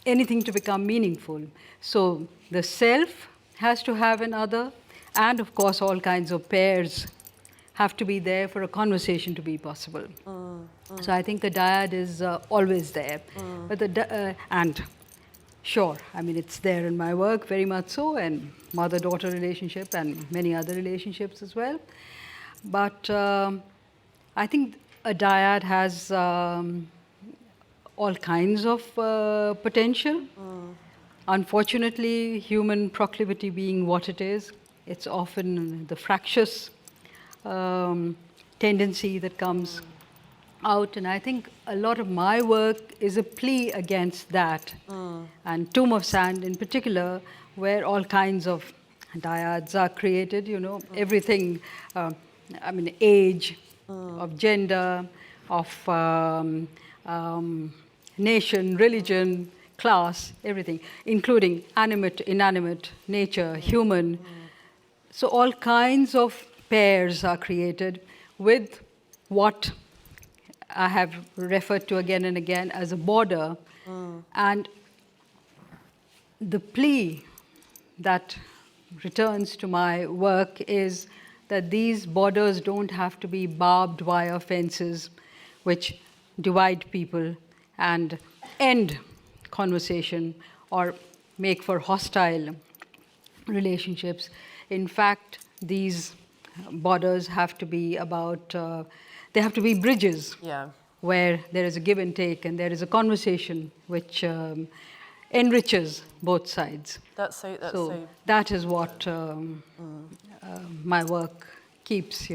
anything to become meaningful. So the self has to have an other, and of course all kinds of pairs have to be there for a conversation to be possible. So I think a dyad is always there. But and sure, I mean, it's there in my work very much so, and mother-daughter relationship and many other relationships as well. But I think a dyad has all kinds of potential. Unfortunately, human proclivity being what it is, it's often the fractious tendency that comes out, and I think a lot of my work is a plea against that. And Tomb of Sand in particular, where all kinds of dyads are created, everything, I mean, age, of gender, of nation, religion, class, everything, including animate, inanimate, nature, human. So all kinds of pairs are created with what I have referred to again and again as a border. And the plea that returns to my work is that these borders don't have to be barbed wire fences which divide people and end conversation or make for hostile relationships. In fact, these borders have to be about, they have to be bridges where there is a give and take and there is a conversation which enriches both sides. So that is what my work keeps,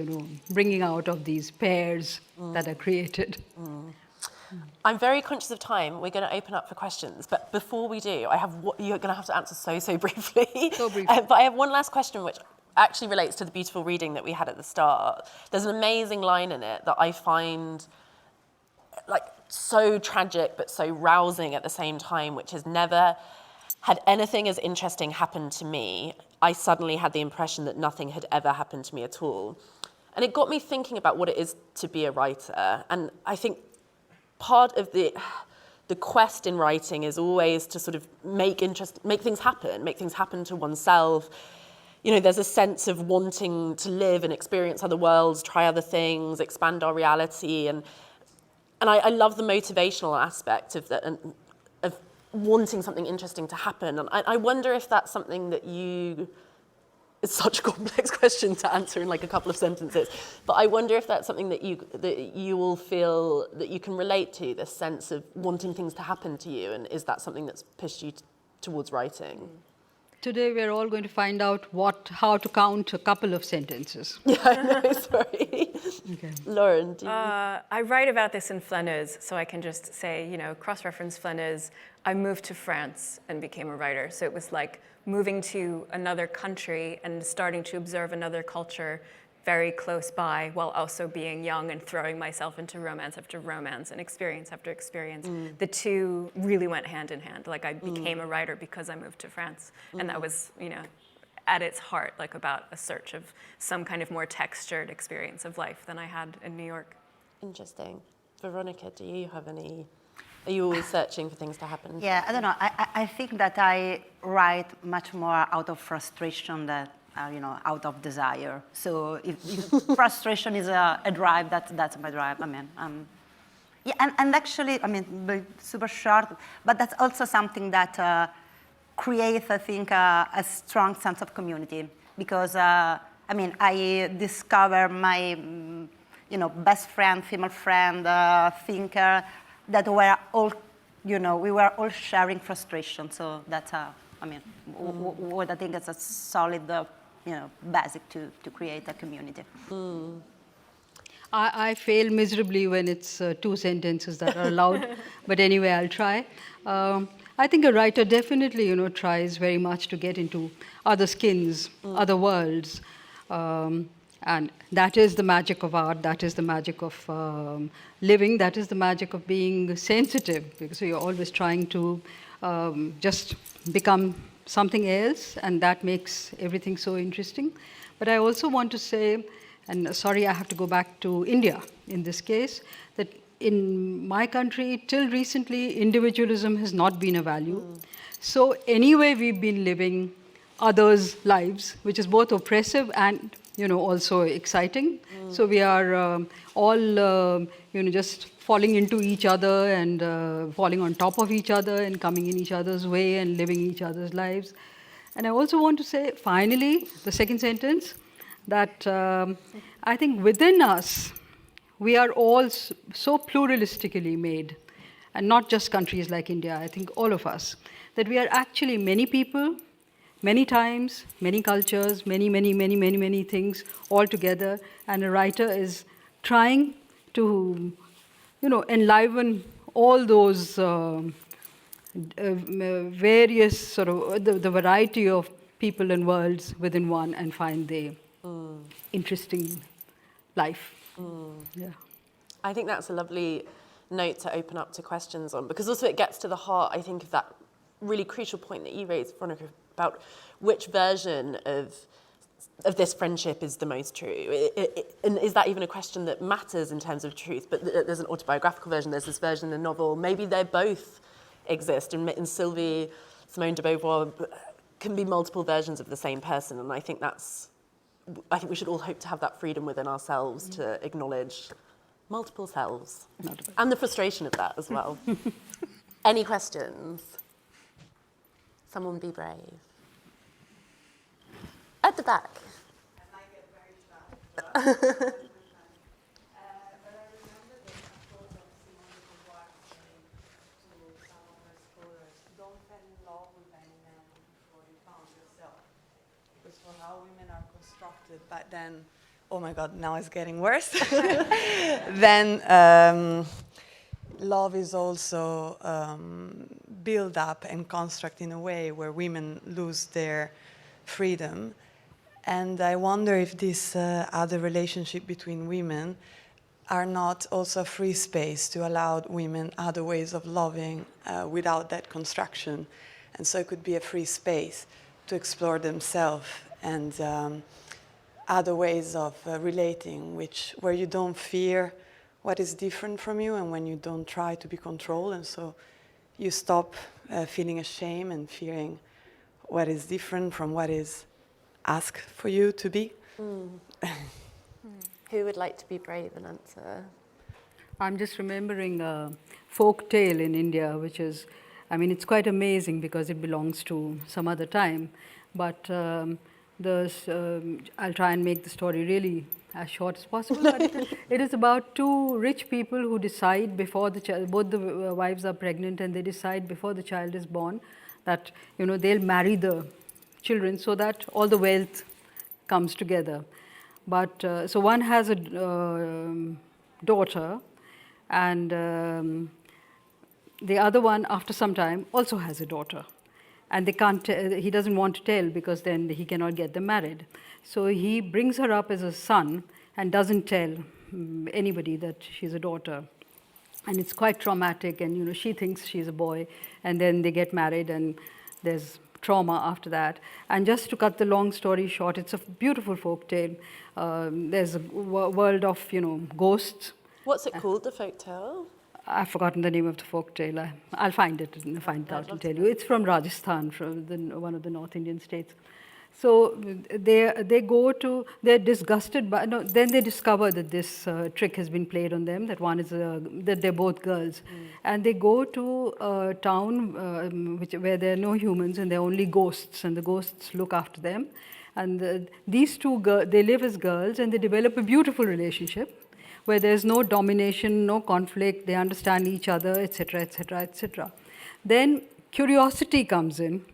bringing out of these pairs that are created. I'm very conscious of time. We're going to open up for questions, but before we do, you're going to have to answer so briefly. So briefly. But I have one last question, which actually relates to the beautiful reading that we had at the start. There's an amazing line in it that I find like so tragic but so rousing at the same time, which is, never had anything as interesting happened to me. I suddenly had the impression that nothing had ever happened to me at all. And it got me thinking about what it is to be a writer. And I think part of the quest in writing is always to sort of make things happen to oneself. There's a sense of wanting to live and experience other worlds, try other things, expand our reality. And I love the motivational aspect of that, of wanting something interesting to happen. And I wonder if that's something that it's such a complex question to answer in like a couple of sentences, but I wonder if that's something that you will feel that you can relate to, this sense of wanting things to happen to you, and is that something that's pushed you towards writing? Today we're all going to find out how to count a couple of sentences. Yeah, I know, sorry. Okay. Lauren, do you? I write about this in Flanneuse, so I can just say, cross-reference Flanneuse. I moved to France and became a writer. So it was like moving to another country and starting to observe another culture very close by, while also being young and throwing myself into romance after romance and experience after experience. The two really went hand in hand. Like I became a writer because I moved to France. And that was, at its heart, like about a search of some kind of more textured experience of life than I had in New York. Interesting. Veronica, do you have any? Are you always searching for things to happen? Yeah, I don't know. I think that I write much more out of frustration than, out of desire. So if frustration is a drive, that's my drive. I mean, and actually, super short, but that's also something that creates, I think, a strong sense of community. Because, I discover my, best friend, female friend, thinker, that were all, we were all sharing frustration. So that's, what I think is a solid, basic to create a community. I fail miserably when it's two sentences that are allowed, but anyway, I'll try. I think a writer definitely, tries very much to get into other skins, other worlds. And that is the magic of art, that is the magic of living, that is the magic of being sensitive, because you're always trying to just become something else, and that makes everything so interesting. But I also want to say, and sorry, I have to go back to India in this case, that in my country, till recently, individualism has not been a value. So anyway, we've been living others' lives, which is both oppressive and also exciting. So we are all just falling into each other and falling on top of each other and coming in each other's way and living each other's lives. And I also want to say, finally, the second sentence, that I think within us, we are all so pluralistically made, and not just countries like India, I think all of us, that we are actually many people, many times, many cultures, many things all together, and a writer is trying to, enliven all those various sort of, the variety of people and worlds within one, and find the interesting life. Yeah. I think that's a lovely note to open up to questions on, because also it gets to the heart, I think, of that really crucial point that you raised, Veronica, about which version of this friendship is the most true. And is that even a question that matters in terms of truth? But there's an autobiographical version, there's this version in the novel. Maybe they both exist. In Sylvie, Simone de Beauvoir can be multiple versions of the same person. And I think we should all hope to have that freedom within ourselves to acknowledge multiple selves. And the frustration of that as well. Any questions? Someone be brave. At the back. I might get very shy. But I remember this quote of Simone de Beauvoir saying to some of her scholars, don't fall in love with any man before you found yourself. Which for how women are constructed, but then, oh my God, now it's getting worse. Then love is also built up and constructed in a way where women lose their freedom. And I wonder if this other relationship between women are not also a free space to allow women other ways of loving without that construction. And so it could be a free space to explore themselves and other ways of relating, where you don't fear what is different from you, and when you don't try to be controlled, and so you stop feeling ashamed and fearing what is different from what is asked for you to be. Who would like to be brave and answer? I'm just remembering a folk tale in India, which is, it's quite amazing because it belongs to some other time, but I'll try and make the story really as short as possible. But it is about two rich people who decide before both the wives are pregnant, and they decide before the child is born that they'll marry the children so that all the wealth comes together. But so one has a daughter, and the other one, after some time, also has a daughter. And he doesn't want to tell, because then he cannot get them married. So he brings her up as a son and doesn't tell anybody that she's a daughter. And it's quite traumatic, and she thinks she's a boy, and then they get married, and there's trauma after that. And just to cut the long story short, it's a beautiful folk tale. There's a world of ghosts. What's it called, the folk tale? I've forgotten the name of the folk tale. I'll find it and find it out and tell you. It's from Rajasthan, from one of the North Indian states. So they're disgusted by, then they discover that this trick has been played on them, that that they're both girls. And they go to a town where there are no humans and there are only ghosts, and the ghosts look after them. And these two they live as girls, and they develop a beautiful relationship where there's no domination, no conflict, they understand each other, etc., etc., etc. Then curiosity comes in,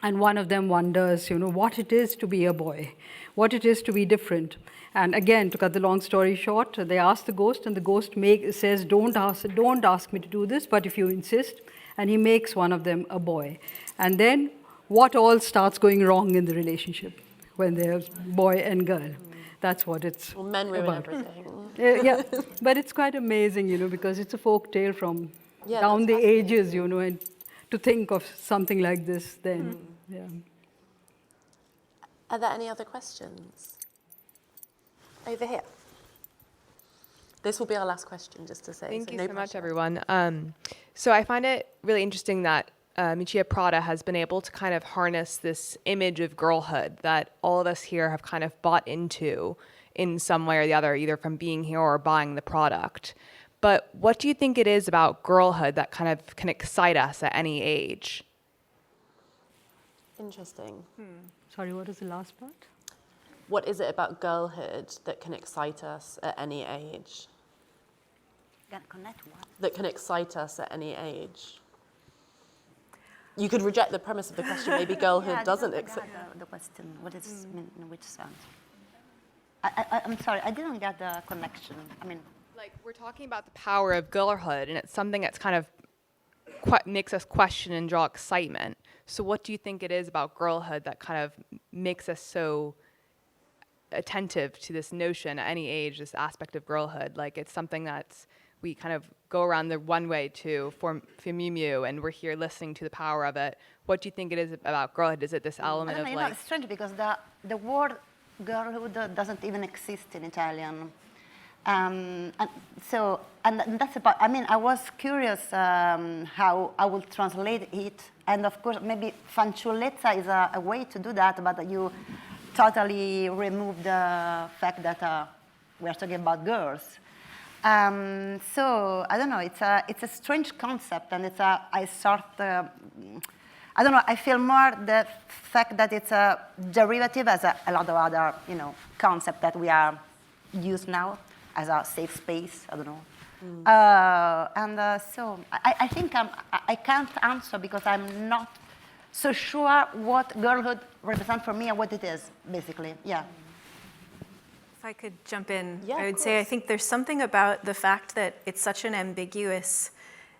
and one of them wonders, what it is to be a boy, what it is to be different. And again, to cut the long story short, they ask the ghost, and the ghost says, don't ask me to do this, but if you insist. and he makes one of them a boy. And then what all starts going wrong in the relationship when there's boy and girl. That's what it's Well, men ruin about. everything. Yeah, but it's quite amazing, because it's a folk tale from down the ages, and to think of something like this then. Yeah. Are there any other questions? Over here. This will be our last question, just to say. Thank so you no so much, pressure. everyone. So I find it really interesting that Miuccia Prada has been able to kind of harness this image of girlhood that all of us here have kind of bought into in some way or the other, either from being here or buying the product. But what do you think it is about girlhood that kind of can excite us at any age? Interesting. Sorry, what was the last part? What is it about girlhood that can excite us at any age? Connect what? That can excite us at any age? You could reject the premise of the question. Maybe girlhood doesn't excite. The question. What is in which sense? I'm sorry, I didn't get the connection. I mean, Like, we're talking about the power of girlhood, and it's something that's kind of makes us question and draw excitement. So what do you think it is about girlhood that kind of makes us so attentive to this notion at any age, this aspect of girlhood? Like, it's something that's, we kind of go around the one way for Miu Miu, and we're here listening to the power of it. What do you think it is about girlhood? Is it this element of like... it's strange because the word girlhood doesn't even exist in Italian. And that's about, I mean, I was curious how I would translate it. And of course, maybe fanciullezza is a way to do that, but you totally remove the fact that we're talking about girls. So I don't know, it's a strange concept, and I don't know, I feel more the fact that it's a derivative as a lot of other, concept that we are used now as a safe space, I don't know. So I think I can't answer because I'm not so sure what girlhood represents for me and what it is, basically, yeah. If I could jump in, Yeah, I would say I think there's something about the fact that it's such an ambiguous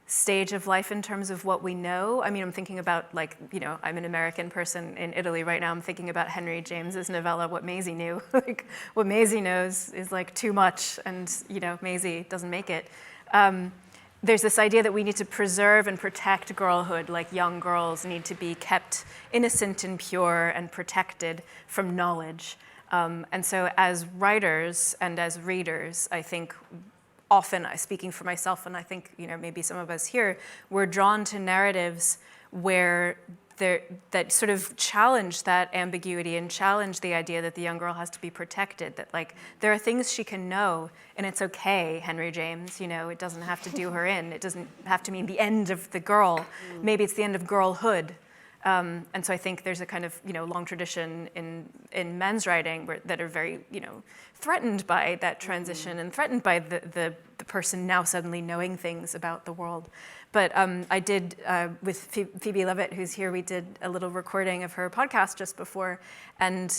stage of life in terms of what we know. I mean, I'm thinking about I'm an American person in Italy right now. I'm thinking about Henry James's novella, What Maisie Knew. Like, what Maisie knows is like too much, and Maisie doesn't make it. There's this idea that we need to preserve and protect girlhood, like young girls need to be kept innocent and pure and protected from knowledge. And so as writers and as readers, I think often, speaking for myself, and I think maybe some of us here, we're drawn to narratives where that sort of challenge that ambiguity and challenge the idea that the young girl has to be protected, that like there are things she can know and it's okay, Henry James, it doesn't have to do her in. It doesn't have to mean the end of the girl. Maybe it's the end of girlhood. And so I think there's a kind of long tradition in men's writing that are very threatened by that transition and threatened by the person now suddenly knowing things about the world. But I did with Phoebe Levitt, who's here, we did a little recording of her podcast just before, and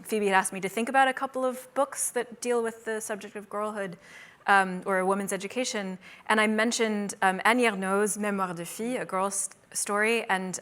Phoebe had asked me to think about a couple of books that deal with the subject of girlhood. Or a woman's education, and I mentioned Annie Ernaux's Mémoire de Fille, a girl's story, and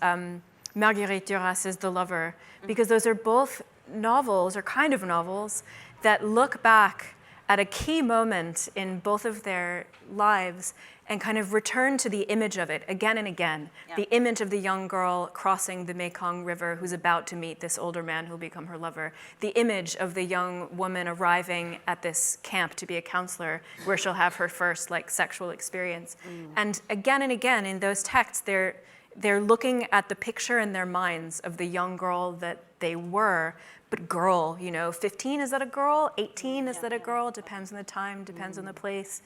Marguerite Duras's The Lover, because those are both novels, or kind of novels, that look back at a key moment in both of their lives and kind of return to the image of it again and again. Yeah. The image of the young girl crossing the Mekong River who's about to meet this older man who'll become her lover. The image of the young woman arriving at this camp to be a counselor where she'll have her first sexual experience. And again in those texts, they're looking at the picture in their minds of the young girl that they were, but girl, 15, is that a girl? 18, is that a girl? Depends on the time, depends on the place.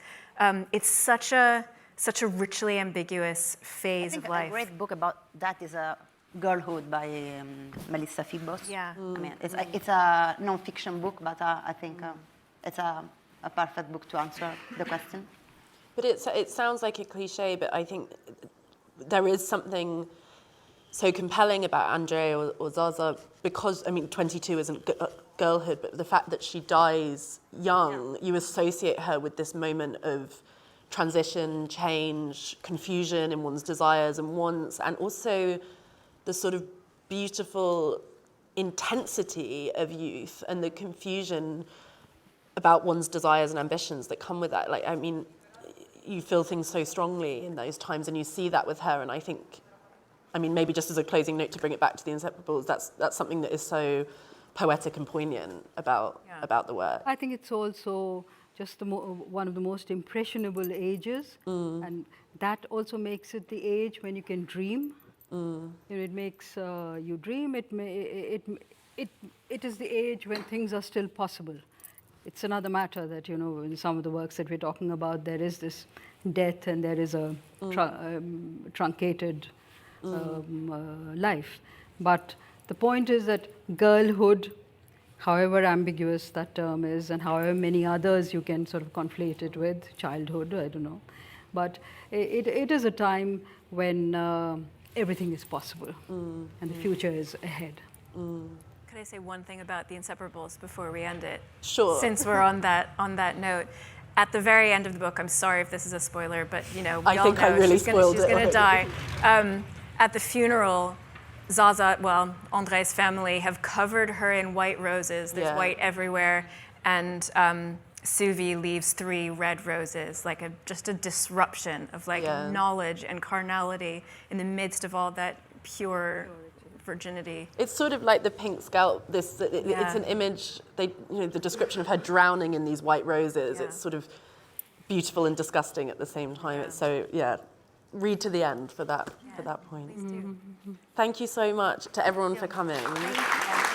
It's such a richly ambiguous phase of life. A great book about that is Girlhood by Melissa Fibos. Yeah. I mean, it's a non-fiction book, but I think it's a perfect book to answer the question. But it sounds like a cliche, but I think there is something so compelling about Andrea or Zaza, because, 22 isn't girlhood, but the fact that she dies young, you associate her with this moment of transition, change, confusion in one's desires and wants, and also the sort of beautiful intensity of youth and the confusion about one's desires and ambitions that come with that. Like, I mean, you feel things so strongly in those times, and you see that with her. And I think, I mean, maybe just as a closing note to bring it back to the Inseparables, that's something that is so poetic and poignant about the work. I think it's also just one of the most impressionable ages, and that also makes it the age when you can dream. You know, it makes you dream. It is the age when things are still possible. It's another matter that, you know, in some of the works that we're talking about, there is this death and there is a truncated life. But the point is that girlhood, however ambiguous that term is, and however many others you can sort of conflate it with, childhood, I don't know. But it is a time when everything is possible and the future is ahead. Could I say one thing about the Inseparables before we end it? Sure. Since we're on that note, at the very end of the book, I'm sorry if this is a spoiler, but you know, we I all think know I really she's gonna die. At the funeral, Zaza, well, André's family have covered her in white roses. There's white everywhere, and Suvi leaves 3 red roses, like just a disruption of like knowledge and carnality in the midst of all that pure virginity. It's sort of like the pink scalp. It's an image. The description of her drowning in these white roses. It's sort of beautiful and disgusting at the same time. It's so read to the end for that point. Please do. Thank you so much to everyone for coming. Thank you.